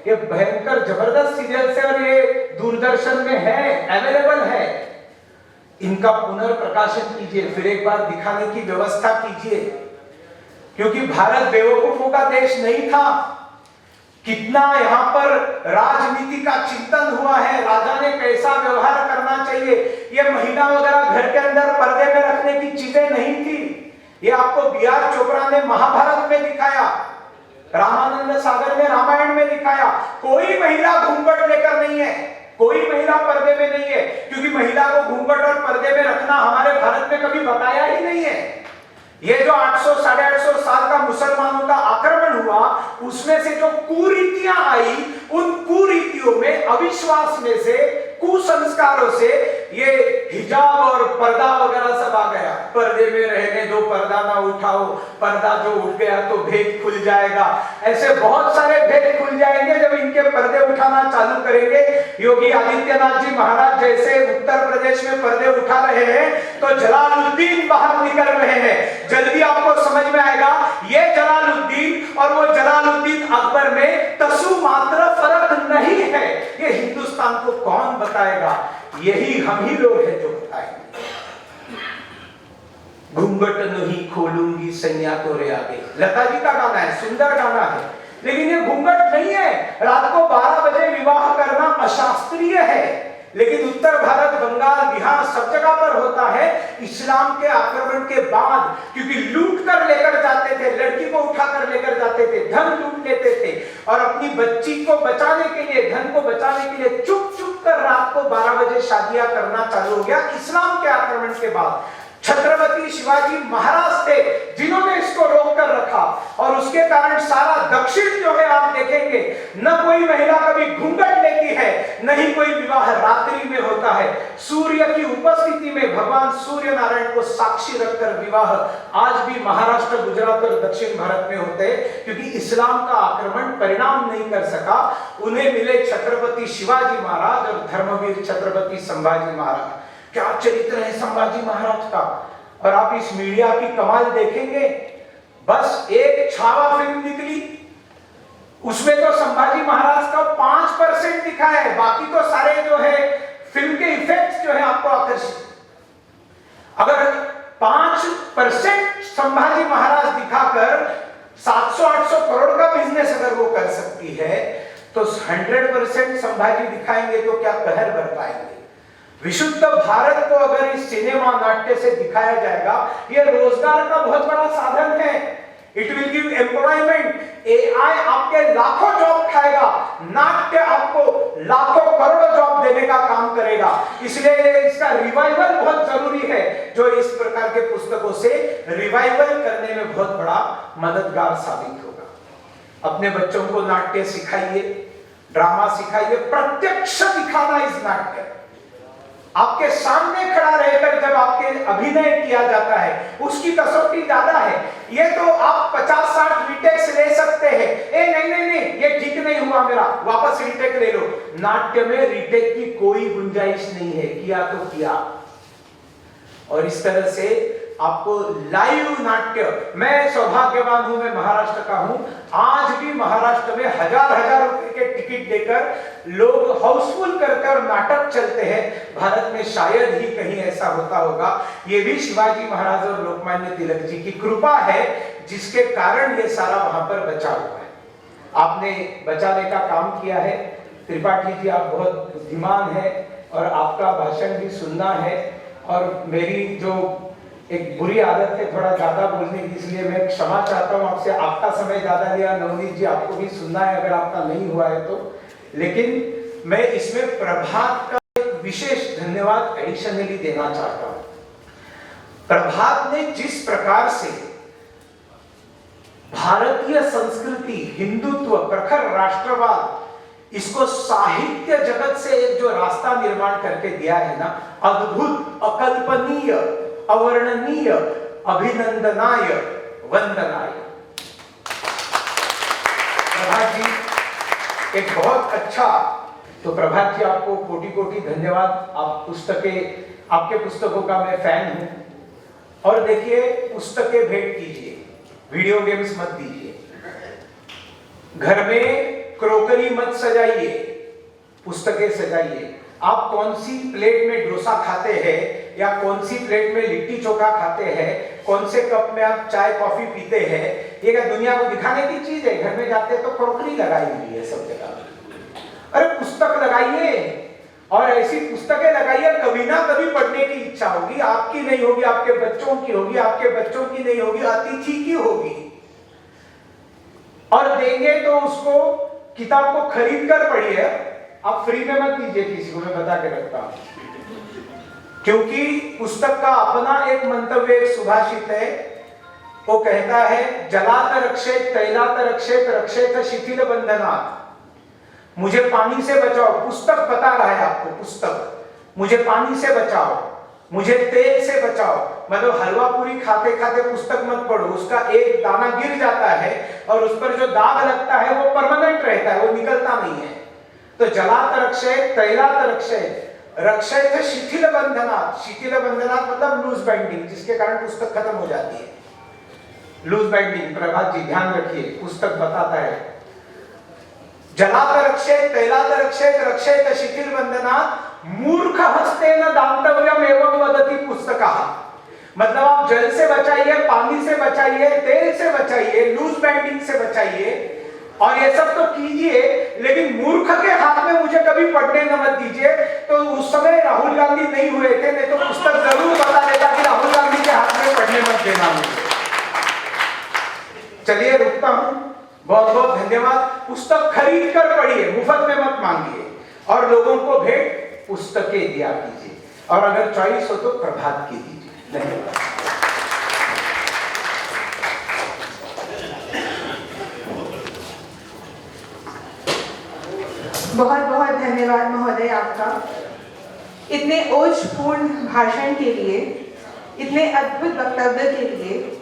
ये भयंकर जबरदस्त सीरियल्स है और ये दूरदर्शन में है, अवेलेबल है। इनका पुनर्प्रकाशन कीजिए, फिर एक बार दिखाने की व्यवस्था कीजिए, क्योंकि भारत बेवकूफों का देश नहीं था। कितना यहाँ पर राजनीति का चिंतन हुआ है, राजा ने कैसा व्यवहार करना चाहिए। ये महिला वगैरह घर के अंदर पर्दे में रखने की चीजें नहीं थी। ये आपको बी.आर. चोपड़ा ने महाभारत में दिखाया, रामानंद सागर ने रामायण में दिखाया। कोई महिला घूंघट लेकर नहीं है, कोई महिला पर्दे में नहीं है, क्योंकि महिला को घूंघट और पर्दे में रखना हमारे भारत में कभी बताया ही नहीं है। ये जो 800 साढ़े 800 साल का मुसलमानों का आक्रमण हुआ, उसमें से जो कुरीतियां आई, उन कुरीतियों में, अविश्वास में से, कुसंस्कारों से ये हिजाब और पर्दा वगैरह सब आ गया। पर्दे में रहने दो, पर्दा ना उठाओ, पर्दा जो उठ गया तो भेद खुल जाएगा। ऐसे बहुत सारे भेद खुल जाएंगे जब इनके पर्दे उठाना चालू करेंगे। योगी आदित्यनाथ जी महाराज जैसे उत्तर प्रदेश में पर्दे उठा रहे हैं, तो जलालुद्दीन बाहर निकल रहे हैं। जल्दी आपको समझ में आएगा, ये जलालुद्दीन और वो जलालुद्दीन अकबर में तसु मात्र फर्क नहीं है। ये हिंदुस्तान को कौन बताएगा? यही हम ही लोग हैं जो बताएंगे। घूंघट नहीं खोलूंगी सैया तोरे आगे, लता जी का गाना है, सुंदर गाना है, लेकिन ये घूंघट नहीं है। रात को 12 बजे विवाह करना अशास्त्रीय है, लेकिन उत्तर भारत, बंगाल, बिहार सब जगह पर होता है। इस्लाम के आक्रमण के बाद, क्योंकि लूट कर लेकर जाते थे, लड़की को उठा कर लेकर जाते थे, धन लूट लेते थे, और अपनी बच्ची को बचाने के लिए, धन को बचाने के लिए चुप चुप कर रात को 12 बजे शादियां करना चालू हो गया। इस्लाम के आक्रमण के बाद छत्रपति शिवाजी महाराज थे जिन्होंने इसको रोक कर रखा, और उसके कारण सारा दक्षिण जो है आप देखेंगे, न कोई महिला कभी घूंघट लेती है, न ही कोई विवाह रात्रि में होता है। सूर्य की उपस्थिति में भगवान सूर्य नारायण को साक्षी रखकर विवाह आज भी महाराष्ट्र, गुजरात और दक्षिण भारत में होते हैं, क्योंकि इस्लाम का आक्रमण परिणाम नहीं कर सका। उन्हें मिले छत्रपति शिवाजी महाराज और धर्मवीर छत्रपति संभाजी महाराज। क्या चरित्र है संभाजी महाराज का। और आप इस मीडिया की कमाल देखेंगे, बस एक छावा फिल्म निकली, उसमें तो संभाजी महाराज का 5% दिखा है, बाकी तो सारे जो है फिल्म के इफेक्ट्स जो है आपको आकर्षित। अगर 5% संभाजी महाराज दिखाकर 700-800 करोड़ का बिजनेस अगर वो कर सकती है, तो 100% संभाजी दिखाएंगे तो क्या कहर बर पाएंगे। विशुद्ध भारत को अगर इस सिनेमा नाट्य से दिखाया जाएगा, ये रोजगार का बहुत बड़ा साधन है। It will give employment. AI आपके लाखों जॉब खाएगा, नाट्य आपको लाखों करोड़ों जॉब देने का काम करेगा। इसलिए इसका रिवाइवल बहुत जरूरी है, जो इस प्रकार के पुस्तकों से रिवाइवल करने में बहुत बड़ा मददगार साबित होगा। अपने बच्चों को नाट्य सिखाइए, ड्रामा सिखाइए, प्रत्यक्ष दिखाना इस नाट्य, आपके सामने खड़ा रहकर जब आपके अभिनय किया जाता है, उसकी कसौटी ज्यादा है। ये तो आप 50-60 रीटेक्स ले सकते हैं। ए नहीं, ये ठीक नहीं हुआ मेरा, वापस रीटेक ले लो। नाट्य में रीटेक की कोई गुंजाइश नहीं है, किया तो किया। और इस तरह से आपको लाइव नाट्य, मैं सौभाग्यवान हूं, मैं महाराष्ट्र का हूं, आज भी महाराष्ट्र में हजार रुपए के टिकट देकर लोग हाउसफुल करकर नाटक चलते हैं। भारत में शायद ही कहीं ऐसा होता होगा। ये भी शिवाजी महाराज और लोकमान्य तिलक जी की कृपा है, जिसके कारण ये सारा वहां पर बचा हुआ है। आपने बचाने का काम किया है। त्रिपाठी जी, आप बहुत बुद्धिमान है और आपका भाषण भी सुनना है। और मेरी जो एक बुरी आदत है थोड़ा ज्यादा बोलने की, इसलिए मैं क्षमा चाहता हूं आपसे, आपका समय ज्यादा लिया। नवनीत जी, आपको भी सुनना है अगर आपका नहीं हुआ है तो। लेकिन मैं इसमें प्रभात का एक विशेष धन्यवाद एडिशनली देना चाहता हूं। प्रभात ने जिस प्रकार से भारतीय संस्कृति, हिंदुत्व, प्रखर राष्ट्रवाद, इसको साहित्य जगत से एक जो रास्ता निर्माण करके दिया है ना, अद्भुत, अकल्पनीय, अवर्णनीय, अभिनंदनाय, वंदनाय। प्रभात जी एक बहुत अच्छा, तो प्रभात जी आपको कोटि कोटि धन्यवाद। आप पुस्तकें, आपके पुस्तकों का मैं फैन हूं। और देखिए, पुस्तकें भेंट कीजिए, वीडियो गेम्स मत दीजिए। घर में क्रोकरी मत सजाइए, पुस्तकें सजाइए। आप कौन सी प्लेट में डोसा खाते हैं या कौन सी प्लेट में लिट्टी चोखा खाते हैं, कौन से कप में आप चाय कॉफी पीते हैं, ये क्या दुनिया को दिखाने की चीज है? घर में जाते हैं तो क्रोकरी लगाई हुई है सब जगह। अरे पुस्तक लगाइए, और ऐसी पुस्तकें लगाइए कभी ना कभी पढ़ने की इच्छा होगी। आपकी नहीं होगी, आपके बच्चों की होगी, आपके बच्चों की नहीं होगी, अतिथि की होगी। और देंगे तो उसको किताब को खरीद कर पढ़िए, आप फ्री में मत दीजिए किसी को, मैं बता के रखता हूं। क्योंकि पुस्तक का अपना एक मंतव्य, एक सुभाषित है, वो कहता है जलात रक्षेत तैलात रक्षेत रक्षेत शिथिल बंधनात्। मुझे पानी से बचाओ, पुस्तक बता रहा है आपको, पुस्तक मुझे पानी से बचाओ, मुझे तेल से बचाओ। मतलब हलवा पूरी खाते खाते पुस्तक मत पढ़ो, उसका एक दाना गिर जाता है और उस पर जो दाग लगता है वो परमानेंट रहता है, वो निकलता नहीं है। तो जलात रक्षेत तैलात रक्षेत रक्षेत शिथिल बंधनात्। शिथिल बंधनात् मतलब लूज बाइंडिंग, जिसके कारण पुस्तक खत्म हो जाती है। लूज बाइंडिंग, प्रभात जी ध्यान रखिए, पुस्तक बताता है जलात रक्षेत तैलात रक्षेत रक्षेत शिथिल बंधनात् मूर्ख हस्तेन दातव्यम एवं वदति पुस्तकः। मतलब आप जल से बचाइए, पानी से बचाइए, तेल से बचाइए, लूज बाइंडिंग से बचाइए, और ये सब तो कीजिए, लेकिन मूर्ख के हाथ में मुझे कभी पढ़ने न मत दीजिए। तो उस समय राहुल गांधी नहीं हुए थे, नहीं तो पुस्तक जरूर बता देता कि राहुल गांधी के हाथ में पढ़ने मत देना मुझे। चलिए रुकता हूं, बहुत बहुत धन्यवाद। पुस्तक खरीद कर पढ़िए, मुफ्त में मत मांगिए, और लोगों को भेंट पुस्तकें दिया कीजिए, और अगर चॉइस हो तो प्रभात की दीजिए। धन्यवाद। बहुत बहुत धन्यवाद महोदय आपका, इतने ओजपूर्ण भाषण के लिए, इतने अद्भुत वक्तव्य के लिए।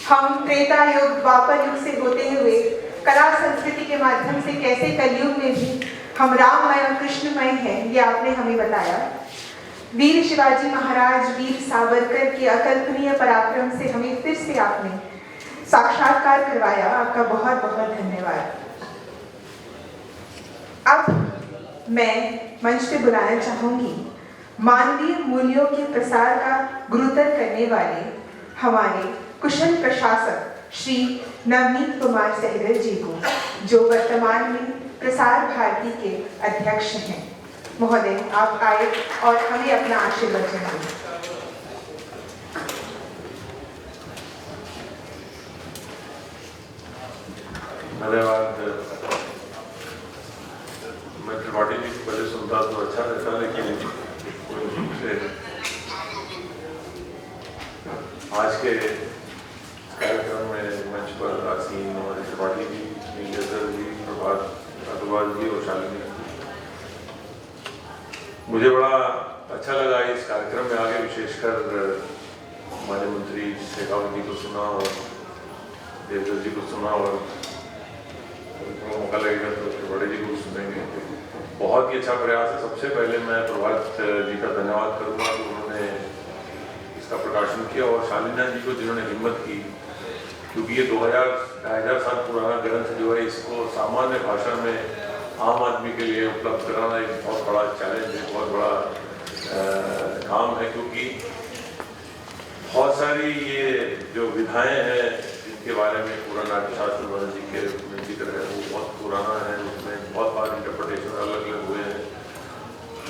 हम त्रेता युग द्वापर युग से होते हुए कला संस्कृति के माध्यम से कैसे कलयुग में भी हम राममय और कृष्णमय हैं, ये आपने हमें बताया। वीर शिवाजी महाराज, वीर सावरकर के अकल्पनीय पराक्रम से हमें फिर से आपने साक्षात्कार करवाया, आपका बहुत बहुत धन्यवाद। अब मैं मंच पे बुलाना चाहूंगी मानवीय मूल्यों के प्रसार का गुरुतर करने वाले हमारे कुशल प्रशासक श्री नवनीत कुमार सहगल जी को, जो वर्तमान में प्रसार भारती के अध्यक्ष हैं। महोदय आप आए और हमें अपना आशीर्वचन दें। धन्यवाद। मैं त्रिपाठी जी को पहले सुनता तो अच्छा रहता, लेकिन आज के कार्यक्रम में मंच पर आसीन और त्रिपाठी जी, नीलेश्वर जी, प्रभात अग्रवाल जी और शालिनी, मुझे बड़ा अच्छा लगा इस कार्यक्रम में आगे, विशेषकर हमारे मंत्री शेखावत जी को सुना और देवदत्त जी को सुना, और मौका लगेगा तो त्रिपाठी जी को सुनेंगे। बहुत ही अच्छा प्रयास है। सबसे पहले मैं प्रभात जी का धन्यवाद करूंगा कि उन्होंने इसका प्रकाशन किया, और शालिना जी को जिन्होंने हिम्मत की, क्योंकि ये 2000 साल पुराना ग्रंथ जो है, इसको सामान्य भाषा में आम आदमी के लिए उपलब्ध कराना एक बहुत बड़ा चैलेंज है, बहुत बड़ा काम है। क्योंकि बहुत सारी ये जो विधाएं हैं जिनके बारे में पूरा नाट्यशास्त्र वर्णन जी के में जिक्र है, वो बहुत पुराना है, उसमें बहुत बार इंटरप्रिटेशन अलग अलग हुए हैं।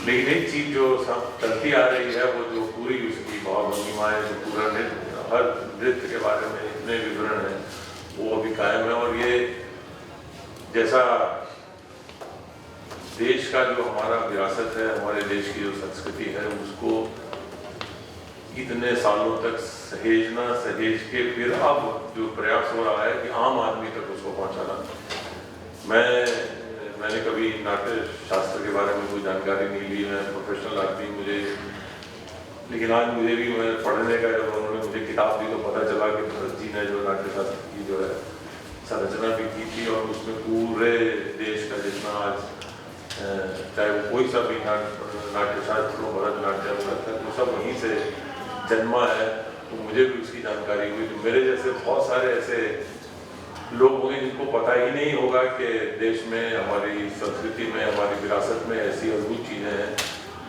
लेकिन एक चीज़ जो सब चलती आ रही है, वो जो पूरी उसकी भाव भंगिमाएँ, जो पूरा नृत्य, हर नृत्य के बारे में इतने विवरण हैं, वो अभी कायम है। और ये जैसा देश का जो हमारा विरासत है, हमारे देश की जो संस्कृति है, उसको इतने सालों तक सहेज के फिर अब जो प्रयास हो रहा है कि आम आदमी तक उसको पहुंचाना। मैंने कभी नाट्य शास्त्र के बारे में कोई जानकारी नहीं ली, मैं प्रोफेशनल आदमी, लेकिन आज मुझे भी मैं पढ़ने का, जब उन्होंने मुझे किताब दी तो पता चला कि भरत जी ने जो नाट्य शास्त्र की जो है संरचना भी की थी, और उसमें पूरे देश का जितना आज चाहे वो कोई सा भी नाट्यशास्त्र हो, भरतनाट्यम, कथक, वो सब वहीं से जन्मा है। तो मुझे भी उसकी जानकारी हुई। तो मेरे जैसे बहुत सारे ऐसे लोग होंगे जिनको पता ही नहीं होगा कि देश में, हमारी संस्कृति में, हमारी विरासत में ऐसी अद्भुत चीज़ें हैं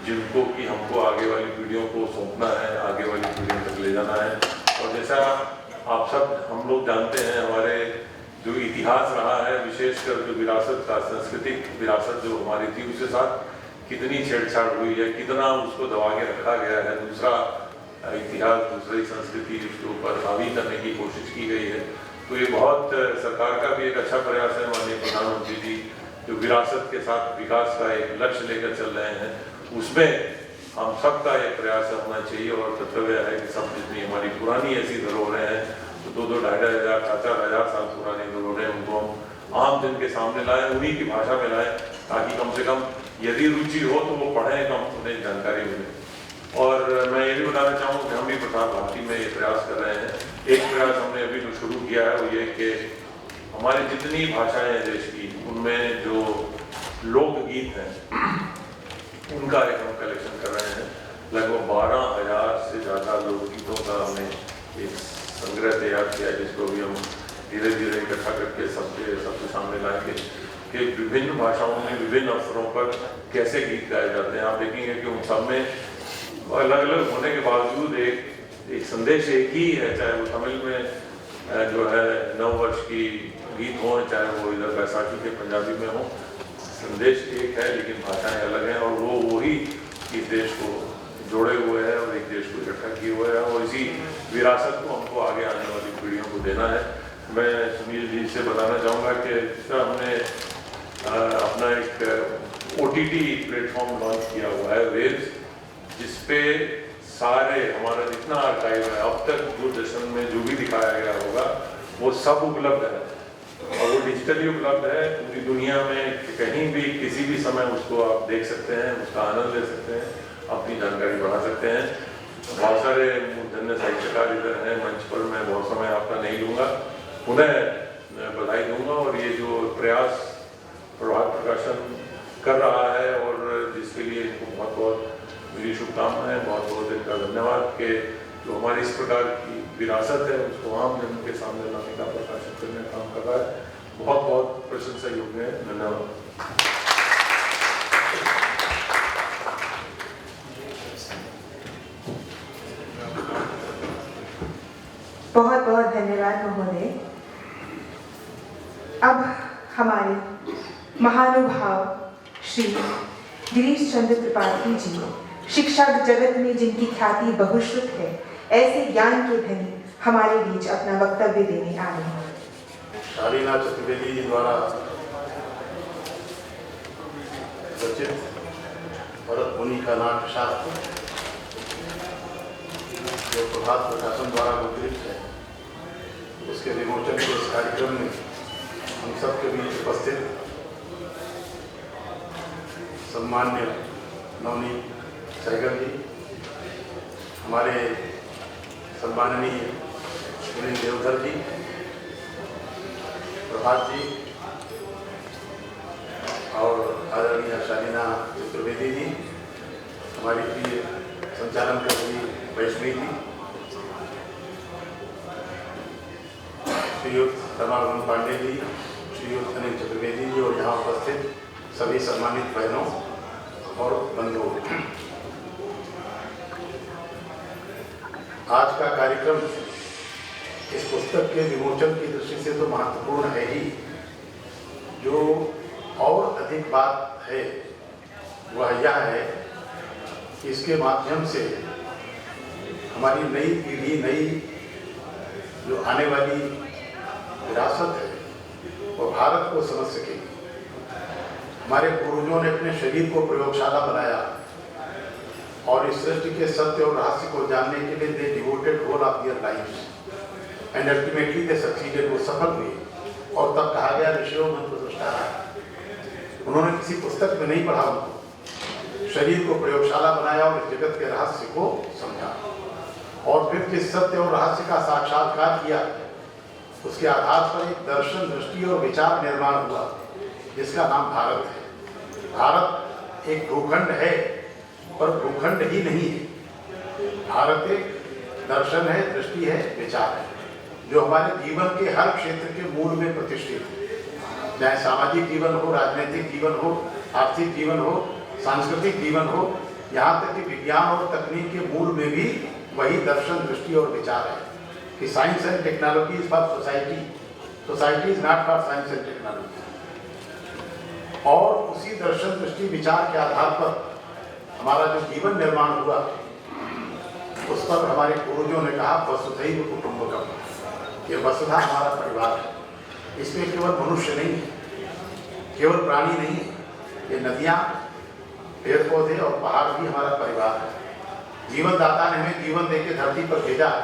जिनको कि हमको आगे वाली पीढ़ियों को सौंपना है, आगे वाली पीढ़ियों तक ले जाना है। और जैसा आप सब हम लोग जानते हैं, हमारे जो इतिहास रहा है, विशेषकर जो विरासत का, सांस्कृतिक विरासत जो हमारी थी, उसके साथ कितनी छेड़छाड़ हुई है, कितना उसको दबा के रखा गया है, दूसरा इतिहास, दूसरी संस्कृति उसके ऊपर हावी करने की कोशिश की गई है। तो ये बहुत सरकार का भी एक अच्छा प्रयास है। माननीय प्रधानमंत्री जी जो विरासत के साथ विकास का एक लक्ष्य लेकर चल रहे हैं, उसमें हम सबका एक प्रयास होना चाहिए और कर्तव्य है कि सब जितनी हमारी पुरानी ऐसी धरोहरें हैं, तो 2-2, 2,500, 4,000 साल पुरानी धरोहरें, उनको हम आम जन के सामने लाएं, उन्हीं की भाषा में लाएं, ताकि कम से कम यदि रुचि हो तो वो पढ़ें, कम उन्हें जानकारी मिले। और मैं ये भी बताना चाहूँगा कि हम भी प्रसार भारती में ये प्रयास कर रहे हैं। एक प्रयास हमने अभी जो शुरू किया है वो ये कि हमारी जितनी भाषाएं हैं देश की, उनमें जो लोकगीत हैं उनका एक हम कलेक्शन कर रहे हैं। लगभग 12,000 से ज़्यादा लोकगीतों का हमने एक संग्रह तैयार किया है, जिसको भी हम धीरे धीरे इकट्ठा करके सबके सामने लाएंगे कि विभिन्न भाषाओं में विभिन्न अवसरों पर कैसे गीत गाए जाते हैं। आप देखेंगे कि उन सब में अलग अलग होने के बावजूद एक संदेश एक ही है, चाहे वो तमिल में जो है नव वर्ष की गीत हो, चाहे वो इधर बैसाखी के पंजाबी में हो, संदेश एक है लेकिन भाषाएं अलग हैं। और वो वही इस देश को जोड़े हुए हैं और एक देश को इकट्ठा किए हुए हैं, और इसी विरासत को हमको आगे आने वाली पीढ़ियों को देना है। मैं सुनील जी से बताना चाहूँगा कि हमने अपना एक OTT प्लेटफॉर्म लॉन्च किया हुआ है, वेव्स, जिसपे सारे हमारा जितना आर्काइव है अब तक दूरदर्शन में जो भी दिखाया गया होगा वो सब उपलब्ध है, और वो डिजिटली उपलब्ध है। पूरी दुनिया में कहीं भी किसी भी समय उसको आप देख सकते हैं, उसका आनंद ले सकते हैं, अपनी जानकारी बढ़ा सकते हैं। बहुत सारे मूर्धन्य साहित्यकार इधर हैं मंच पर, मैं बहुत समय आपका नहीं लूँगा, पुनः बधाई दूंगा। और ये जो प्रयास प्रभात प्रकाशन कर रहा है और जिसके लिए इनको बहुत बहुत मेरी शुभकामनाएं, बहुत बहुत इनका धन्यवाद कि जो हमारी इस प्रकार की विरासत है उसको आम जन के सामने लाने का, प्रकाशित करने का काम कर रहा है। बहुत बहुत प्रशंसा योग्य है। धन्यवाद। बहुत बहुत धन्यवाद महोदय। अब हमारे महानुभाव श्री गिरीश चंद्र त्रिपाठी जी, शिक्षा जगत में जिनकी ख्याति बहुश्रुत है, ऐसे ज्ञान के धनी हमारे बीच अपना वक्तव्य देने आए हैं। शालीना चतुर्वेदी जी द्वारा रचित भरत मुनि का नाट्य शास्त्र, जो प्रभात प्रकाशन द्वारा मुद्रित है, उसके विमोचन के इस कार्यक्रम में हम सबके बीच उपस्थित सम्मान्य नवनीत सहगल जी, हमारे सम्माननीय सुनील देवधर जी, प्रभात जी और आदरणीय शालीना चतुर्वेदी जी, हमारी प्रिय संचालन कर्मी वैष्णवी जी, श्रीयुक्त रमानंद पांडे जी, श्रीयुक्त अनिल चतुर्वेदी जी और यहाँ उपस्थित सभी सम्मानित बहनों और बंधुओं, आज का कार्यक्रम इस पुस्तक के विमोचन की दृष्टि से तो महत्वपूर्ण है ही। जो और अधिक बात है वह यह है कि इसके माध्यम से हमारी नई पीढ़ी, नई जो आने वाली विरासत है वो भारत को समझ सकेगी। हमारे पूर्वजों ने अपने शरीर को प्रयोगशाला बनाया और इस सृष्टि के सत्य और रहस्य को जानने के लिए they devoted whole of their lives and ultimately they succeeded, वो सफल हुए। और तब कहा गया ऋषियों मंत्र दृष्टा। उन्होंने किसी पुस्तक में नहीं पढ़ा, उनको शरीर को प्रयोगशाला बनाया और इस जगत के रहस्य को समझा, और फिर जिस सत्य और रहस्य का साक्षात्कार किया उसके आधार पर एक दर्शन, दृष्टि और विचार निर्माण हुआ जिसका नाम भारत है। भारत एक भूखंड है पर भूखंड ही नहीं है। भारत एक दर्शन है, दृष्टि है, विचार है। जो हमारे जीवन के हर क्षेत्र के मूल में प्रतिष्ठित है, चाहे सामाजिक जीवन हो, राजनीतिक जीवन हो, आर्थिक जीवन हो, सांस्कृतिक जीवन हो, यहाँ तक कि विज्ञान और तकनीक के मूल में भी वही दर्शन, दृष्टि और विचार है कि science and technology is for society, society is not for science and technology. और उसी दर्शन, दृष्टि, विचार के आधार पर हमारा जो जीवन निर्माण हुआ, उस पर हमारे पूर्वजों ने कहा वसुधैव कुटुंबकम, ये वसुधा हमारा परिवार है। इसमें केवल मनुष्य नहीं है, केवल प्राणी नहीं है, ये नदियाँ, पेड़ पौधे और पहाड़ भी हमारा परिवार है। जीवन दाता ने हमें जीवन देके धरती पर भेजा है,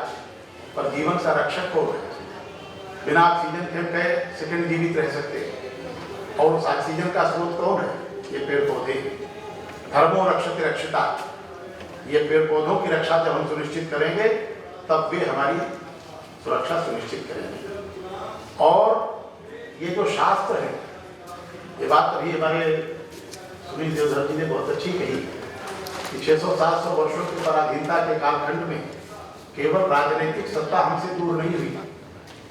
पर जीवन का रक्षक कौन है? बिना ऑक्सीजन के हम कई सेकंड जीवित रह सकते हैं, और उस ऑक्सीजन का स्रोत कौन है? ये पेड़ पौधे। धर्मो रक्षते रक्षिता, ये पेड़ पौधों की रक्षा जब हम सुनिश्चित करेंगे तब वे हमारी सुरक्षा सुनिश्चित करेंगे। और ये जो शास्त्र है, ये बात अभी हमारे सुनील देवधर जी ने बहुत अच्छी कही कि 600-700 वर्षों की पराधीनता के कालखंड में केवल राजनीतिक सत्ता हमसे दूर नहीं हुई,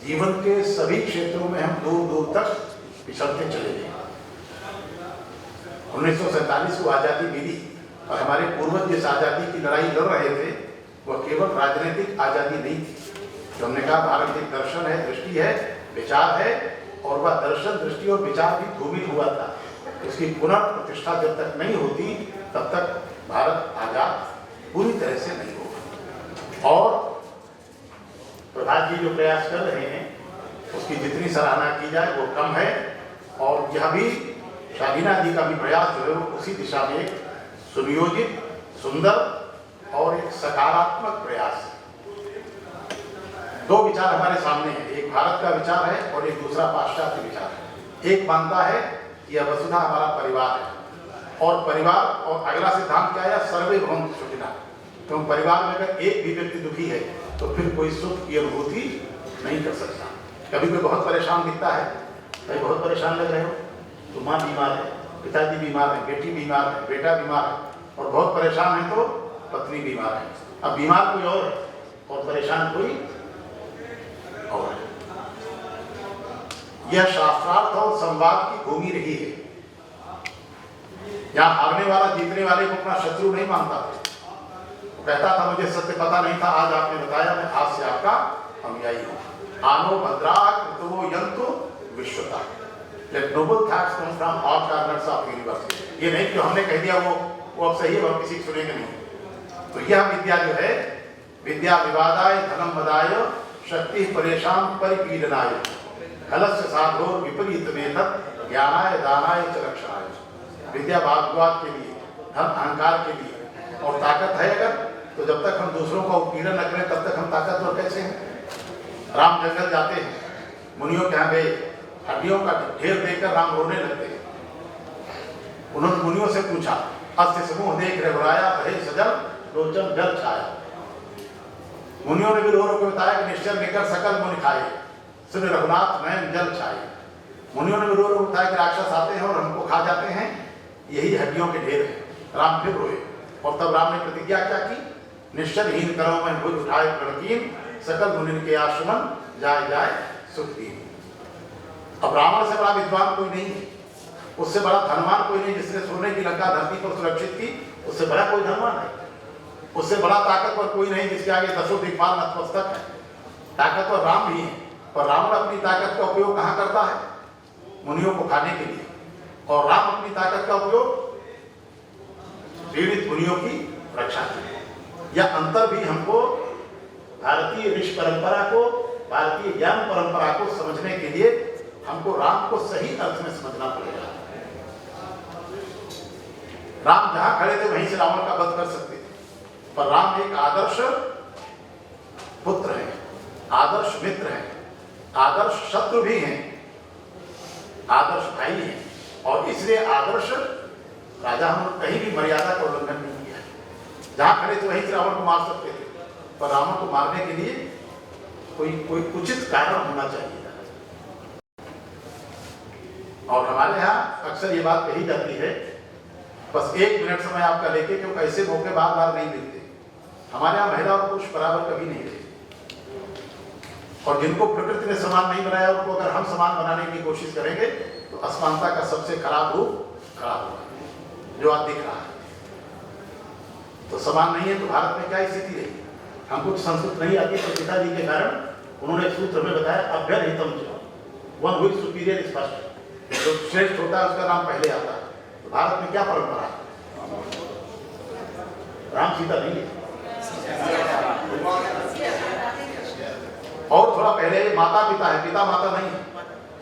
जीवन के सभी क्षेत्रों में हम दूर दूर तक पिछड़ते चले गए। 1947 को आज़ादी मिली और हमारे पूर्वज जिस आज़ादी की लड़ाई लड़ रहे थे वह केवल राजनीतिक आज़ादी नहीं थी। तो हमने कहा भारत एक दर्शन है, दृष्टि है, विचार है, और वह दर्शन, दृष्टि और विचार भी धूमिल हुआ था। उसकी पुनर्प्रतिष्ठा जब तक नहीं होती तब तक भारत आजाद पूरी तरह से नहीं होगा। और प्रधान जी जो प्रयास कर रहे हैं उसकी जितनी सराहना की जाए वो कम है, और यह भी शालीना जी का भी प्रयास जो है वो उसी दिशा में एक सुनियोजित, सुंदर और एक सकारात्मक प्रयास है। दो विचार हमारे सामने हैं, एक भारत का विचार है और एक दूसरा पाश्चात्य विचार है। एक मानता है कि यह वसुधा हमारा परिवार है, और परिवार, और अगला सिद्धांत क्या है? सर्वे भवन्तु सुखिनः। क्योंकि परिवार में अगर एक भी व्यक्ति दुखी है तो फिर कोई सुख की अनुभूति नहीं कर सकता। कभी कोई बहुत परेशान दिखता है, कभी बहुत परेशान लग रहे हो, तो माँ बीमार है, पिताजी बीमार है, बेटी बीमार है, बेटा बीमार है, और बहुत परेशान है तो पत्नी बीमार है। अब बीमार कोई और है और परेशान कोई और है। यह शास्त्रार्थ और संवाद की भूमि रही है। यहाँ हारने वाला जीतने वाले को अपना शत्रु नहीं मानता था। वो कहता था मुझे सत्य पता नहीं था, आज आपने बताया, मैं आज से आपका अनुयायी हूँ। आनो भद्रा कृतवो यन्तु विश्वता। Let noble thoughts come from all corners of universe। ये नहीं कि हमने कह दिया वो अब सही है, वो किसी को सुनेंगे नहीं। तो यह विद्या जो है, विद्या विवादाय धनम मदाय शक्ति परेशान परिपीडनाय खलस्य साधो विपरीत में तत् ज्ञानाय दानाय च रक्षाय। विद्या वाद विवाद के लिए, धन अहंकार के लिए, और ताकत है अगर, तो जब तक हम दूसरों का उत्पीड़न न करें तब तक हम ताकतवर कैसे हैं? राम जंगल जाते हैं, मुनियों के यहाँ गए, हड्डियों का ढेर देखकर राम रोने लगते हैं। उन्होंने मुनियों से पूछा, अस्य समूह देख रघुराया भय सजल लोचन जल छाया। मुनियों ने भी रो के बताया कि निश्चल लेकर सकल मुनि खाए, सुन रघुनाथ नयन जल छाए। मुनियों ने भी रो बताया कि राक्षस आते हैं और हमको खा जाते हैं, यही हड्डियों के ढेर है। राम फिर रोए, और तब राम ने प्रतिज्ञा क्या की? निश्चलहीन करो मैं भुज उठाए प्रणकीन, सकल मुनि के आश्रमन जाए जाए सुख दीन। अब रावण से बड़ा विद्वान कोई नहीं है, उससे बड़ा धनवान कोई नहीं, जिसने सोने की लंका धरती पर सुरक्षित की, उससे बड़ा कोई धनवान है। उससे बड़ा ताकतवर कोई नहीं जिसके आगे दसों दिक्पाल नतमस्तक है। ताकतवर राम भी है, पर रावण अपनी ताकत का उपयोग कहाँ करता है? मुनियों को खाने के लिए, और राम अपनी ताकत का उपयोग पीड़ित मुनियों की रक्षा के लिए। यह अंतर भी हमको भारतीय ऋषि परंपरा को, भारतीय ज्ञान परंपरा को समझने के लिए हमको राम को सही अर्थ में समझना पड़ेगा। राम जहां खड़े थे वहीं से रावण का वध कर सकते थे, पर राम एक आदर्श पुत्र हैं, आदर्श मित्र हैं, आदर्श शत्रु भी हैं, आदर्श भाई हैं, और इसलिए आदर्श राजा हम कहीं भी मर्यादा का उल्लंघन नहीं किया। जहां खड़े थे वहीं से रावण को मार सकते थे, पर रावण को मारने के लिए कोई उचित कारण होना चाहिए। और हमारे यहाँ अक्सर ये बात कही जाती है, बस 1 मिनट समय आपका लेके, क्योंकि ऐसे मौके बार बार नहीं मिलते। हमारे यहाँ महिला और पुरुष बराबर कभी नहीं रहे। और जिनको प्रकृति ने समान नहीं बनाया उनको अगर हम समान बनाने की कोशिश करेंगे तो असमानता का सबसे खराब रूप खराब होगा, जो आज दिख रहा है। तो समान नहीं है तो भारत में क्या स्थिति रही? हमको संस्कृत नहीं आती तो पिताजी के कारण उन्होंने एक सूत्र में बताया, अभ्यर्हितम च, वन हुई सुपीरियर इज फर्स्ट, जो श्रेष्ठ होता है उसका नाम पहले आता है। तो भारत में क्या परंपरा है? राम सीता नहीं है, और थोड़ा पहले माता पिता है, पिता माता नहीं है।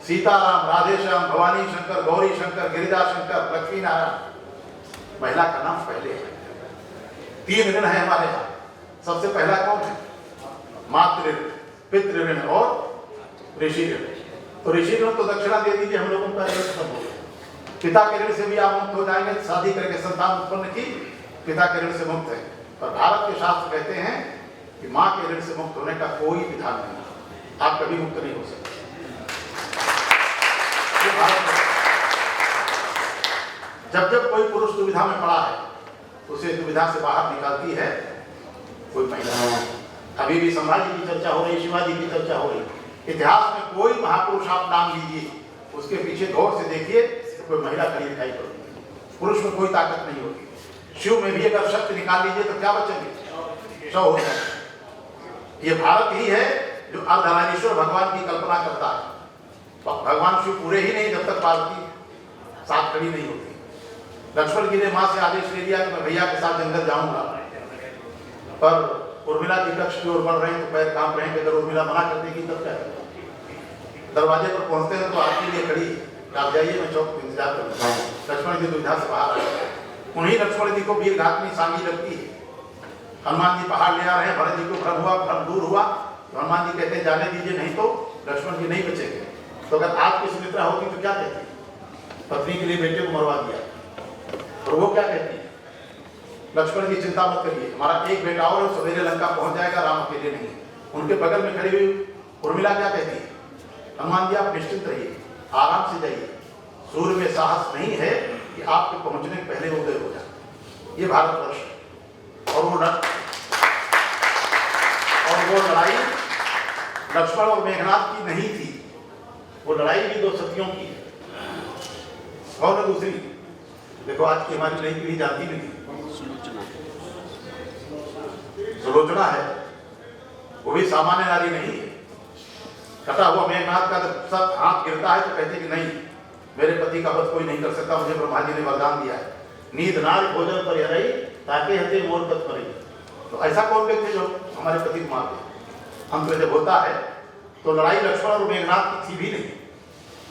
सीताराम, राधेश्याम, भवानी शंकर, गौरी शंकर, गिरिजा शंकर, लक्ष्मी नारायण। महिला का नाम पहले है। 3 ऋण है हमारे यहाँ। सबसे पहला कौन है? मातृ ऋण, पितृ ऋण और ऋषि ऋण। तो ऋषि ऋण तो दक्षिणा दे दीजिए, हम लोगों का ऋण खत्म हो गया। पिता के ऋण से भी आप मुक्त हो जाएंगे, शादी करके संतान उत्पन्न की, पिता के ऋण से मुक्त है। पर भारत के शास्त्र कहते हैं कि मां के ऋण से मुक्त होने का कोई विधान नहीं, आप कभी मुक्त नहीं हो सकते। जब जब कोई पुरुष दुविधा में पड़ा है, उसे दुविधा से बाहर निकालती है कोई महिला। अभी भी संभाजी की चर्चा हो रही, शिवाजी की चर्चा हो रही। इतिहास में कोई महापुरुष आप नाम लीजिए, उसके पीछे गौर से देखिए तो कोई महिला खड़ी दिखाई पड़ती है। पुरुष में कोई ताकत नहीं होती। शिव में भी अगर शक्ति निकाल लीजिए तो क्या बचेंगे? 100 हो जाए। ये भारत ही है जो अर्धनारीश्वर भगवान की कल्पना करता है। भगवान शिव पूरे ही नहीं जब तक पार्वती साथ खड़ी नहीं होती। लक्ष्मण जी ने मां से आदेश ले लिया कि मैं भैया के साथ जंगल जाऊंगा, पर उर्मिला जी कक्ष की ओर बढ़ रहे हैं तो पैर कांप रहे हैं। अगर उर्मिला मना कर देगी तब क्या? दरवाजे पर पहुंचते हैं तो आपके लिए खड़ी, आप जाइए मैं चौक इंतजार करूंगा। लक्ष्मण जी दुविधा से बाहर आए। उन्हीं लक्ष्मण जी को वीर घातनी सांगी लगती है। हनुमान जी पहाड़ ले आ रहे हैं, भरत जी को भ्रम हुआ, भ्रम दूर हुआ तो हनुमान जी कहते हैं जाने दीजिए, नहीं तो लक्ष्मण जी नहीं बचेंगे। तो अगर आपकी सुमित्रा होती तो क्या कहती? पत्नी के लिए बेटे को मरवा दिया। और वो क्या कहती है? लक्ष्मण की चिंता मत करिए, हमारा एक बेटा और सवेरे लंका पहुंच जाएगा, राम अकेले नहीं। उनके बगल में खड़ी हुई उर्मिला क्या कहती है? हनुमान जी आप निश्चिंत रहिए, आराम से जाइए, सूर्य में साहस नहीं है कि आपके पहुंचने के पहले उदय हो जाए। ये भारतवर्ष है। और वो लड़ाई लक्ष्मण और मेघनाथ की नहीं थी, वो लड़ाई भी 2 सतियों की है। और दूसरी देखो, आज की हमारी नई पीढ़ी जानती नहीं, सुलोचना है, वो भी सामान्य नारी नहीं है। कटा हुआ मेघनाथ का जब सब हाथ गिरता है तो कहते कि नहीं, मेरे पति का वध कोई नहीं कर सकता, मुझे ब्रह्मा जी ने वरदान दिया है। नींद नार भोजन पर रही ताकि हते मोर पत पर। तो ऐसा कौन व्यक्ति जो हमारे पति को मारते? अंत में जब होता है तो लड़ाई लक्ष्मण और मेघनाथ की थी भी नहीं,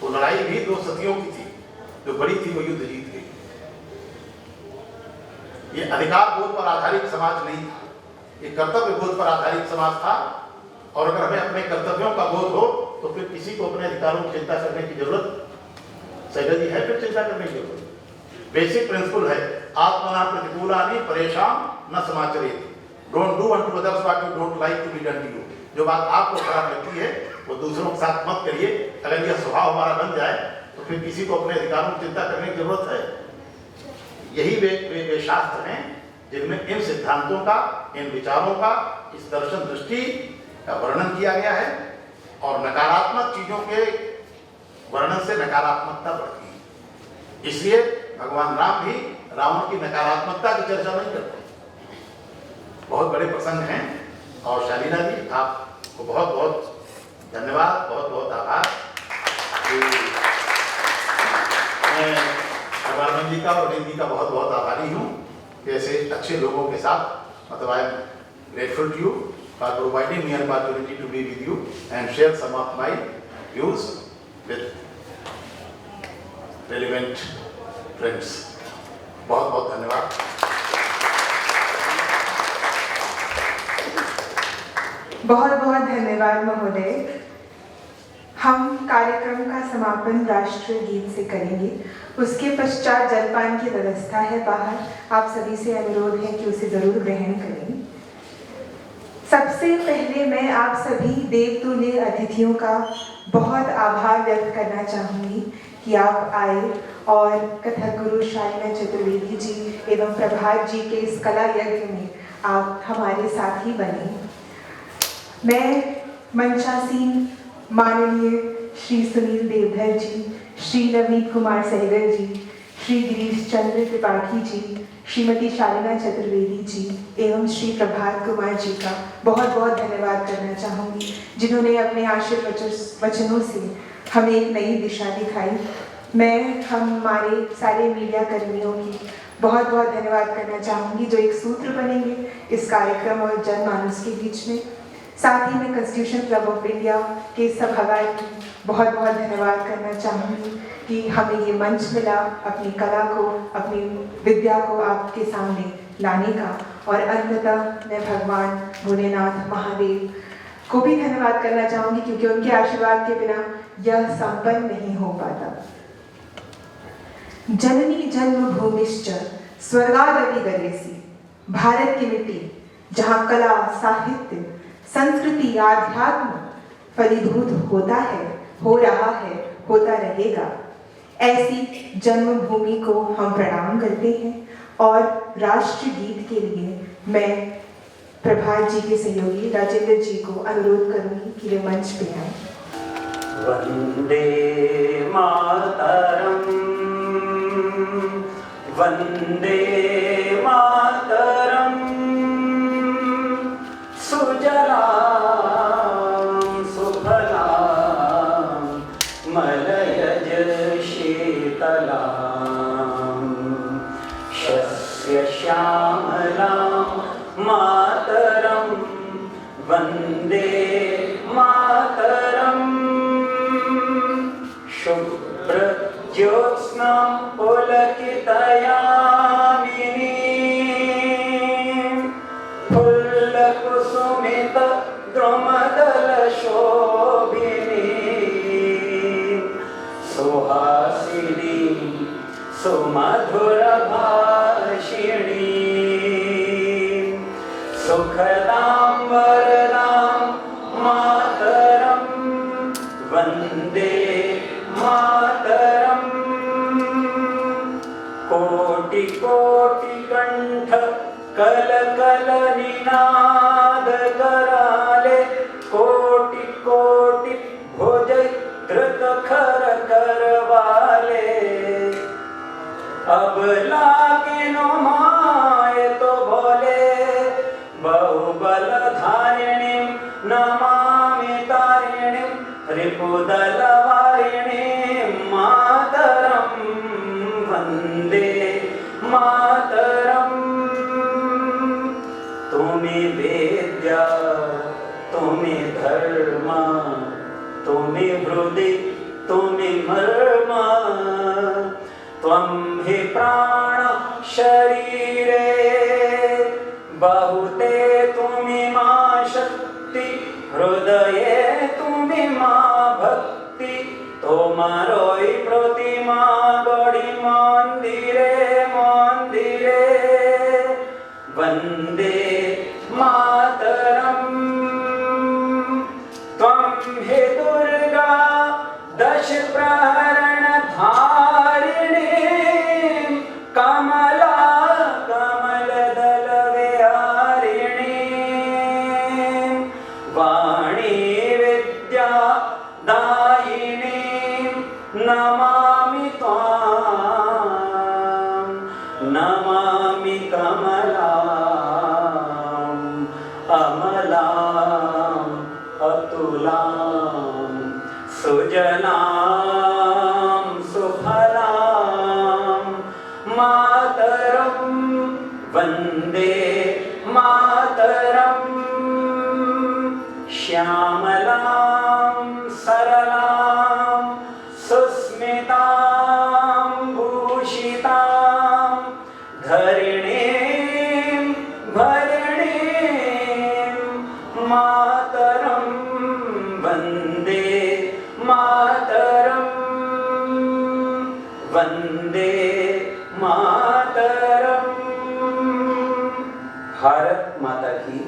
वो लड़ाई भी 2 सतियों की थी। जो बड़ी थी वो युद्ध जीत गई। ये अधिकार बोध पर आधारित समाज नहीं था, ये कर्तव्य बोध पर आधारित समाज था। और अगर हमें अपने कर्तव्यों का बोध हो तो फिर किसी को अपने अधिकारों की चिंता करने की जरूरत सैगल जी है, फिर चिंता करने की जरूरत। बेसिक प्रिंसिपल है, आत्मना प्रतिकूलानि परेशान न समाचरेत। Don't do unto others what you don't like to be done to you. जो बात आपको खराब लगती है वो दूसरों के साथ मत करिए। अगर यह स्वभाव हमारा बन जाए तो फिर किसी को अपने अधिकारों की चिंता करने की जरूरत है। यही वे शास्त्र हैं जिनमें इन सिद्धांतों का, इन विचारों का, इस दर्शन दृष्टि का वर्णन किया गया है। और नकारात्मक चीजों के वर्णन से नकारात्मकता बढ़ती है। इसलिए भगवान राम भी रावण की नकारात्मकता की चर्चा नहीं करते। बहुत बड़े प्रसंग हैं। और शालीना जी आपको बहुत बहुत धन्यवाद, बहुत बहुत आभार। मैं अरविंद जी का और अरविंद जी का बहुत बहुत आभारी हूँ कि ऐसे अच्छे लोगों के साथ, मतलब I am grateful to you for providing me an opportunity to be with you and share some of my views with relevant friends. बहुत बहुत धन्यवाद। बहुत बहुत धन्यवाद महोदय। हम कार्यक्रम का समापन राष्ट्रीय गीत से करेंगे। उसके पश्चात जलपान की व्यवस्था है बाहर। आप सभी से अनुरोध है कि उसे जरूर ग्रहण करें। सबसे पहले मैं आप सभी देवतुल्य अतिथियों का बहुत आभार व्यक्त करना चाहूँगी कि आप आए और कथक गुरु शालीना चतुर्वेदी जी एवं प्रभात जी के इस कला यज्ञ में आप हमारे साथी बने। मैं मंचासीन माननीय श्री सुनील देवधर जी, श्री नवनीत कुमार सहगल जी, श्री गिरीश चंद्र त्रिपाठी जी, श्रीमती शालिना चतुर्वेदी जी एवं श्री प्रभात कुमार जी का बहुत बहुत धन्यवाद करना चाहूँगी, जिन्होंने अपने वचनों से हमें एक नई दिशा दिखाई। मैं हमारे सारे मीडिया कर्मियों की बहुत बहुत धन्यवाद करना चाहूँगी, जो एक सूत्र बनेंगे इस कार्यक्रम और जनमानस के बीच में। साथ ही मैं कॉन्स्टिट्यूशन क्लब ऑफ इंडिया के सभागार की बहुत बहुत धन्यवाद करना चाहूँगी कि हमें ये मंच मिला अपनी कला को, अपनी विद्या को आपके सामने लाने का। और अंततः मैं भगवान भोलेनाथ महादेव को भी धन्यवाद करना चाहूँगी, क्योंकि उनके आशीर्वाद के बिना यह संपन्न नहीं हो पाता। जननी जन्मभूमिश्च स्वर्गादपि गरीयसी, भारत की मिट्टी जहाँ कला, साहित्य, संस्कृति, आध्यात्म फलीभूत होता है, हो रहा है, होता रहेगा, ऐसी जन्मभूमि को हम प्रणाम करते हैं। और राष्ट्रगीत के लिए मैं प्रभात जी के सहयोगी राजेंद्र जी को अनुरोध करूंगी कि वे मंच पे आए। वंदे मातरम, वंदे मातरम, सुजलां सुफलां मलयज शीतलां शस्य श्यामलां मातरं वन्दे मातरम्। शुभ्रज्योत्स्नां पुलकितयामिनीं फुल्लकुसुमितद्रुमदलशोभिनीं सुहासिनीं सुमधुरभाषिणीं सुखदां वरदां मातरं वन्दे मातरम्। कोटि कोटि कंठ कल कल निनाद कराले, कोटि कोटि भुज धृत खर करवाले। अब लागे नो माए तो बोले, बहुबल धारिणीं नमामि तारिणीं रिपुदल वारिणीं मातरं वन्दे मातरम्। तुम्हें वेद्या, तुम्हें धर्म, तुम्हें हृदि, तुम्हें मर्म, त्वं हि प्राण शरीरे बहुते तुम्हें मां शक्ति, हृदये तुम्हें मां भक्ति। तोमारोई प्रतिमा गढ़ी मंदिरे मंदिरे वन्दे मातरम्। त्वं हि दुर्गा दश प्रहरण धारिणीं कमला कमलदल विहारिणीं वाणी विद्या दायिनीं नमामि त्वां, नमामि कमलां अमलां अतुलां सुजलां सुफलां मातरं वन्दे मातरम्। श्यामलां सरलां सुस्मितां भूषितां धरिणीं भरिणीं मातरं वन्दे मातरम् वन्दे मातरम्। भारत माता की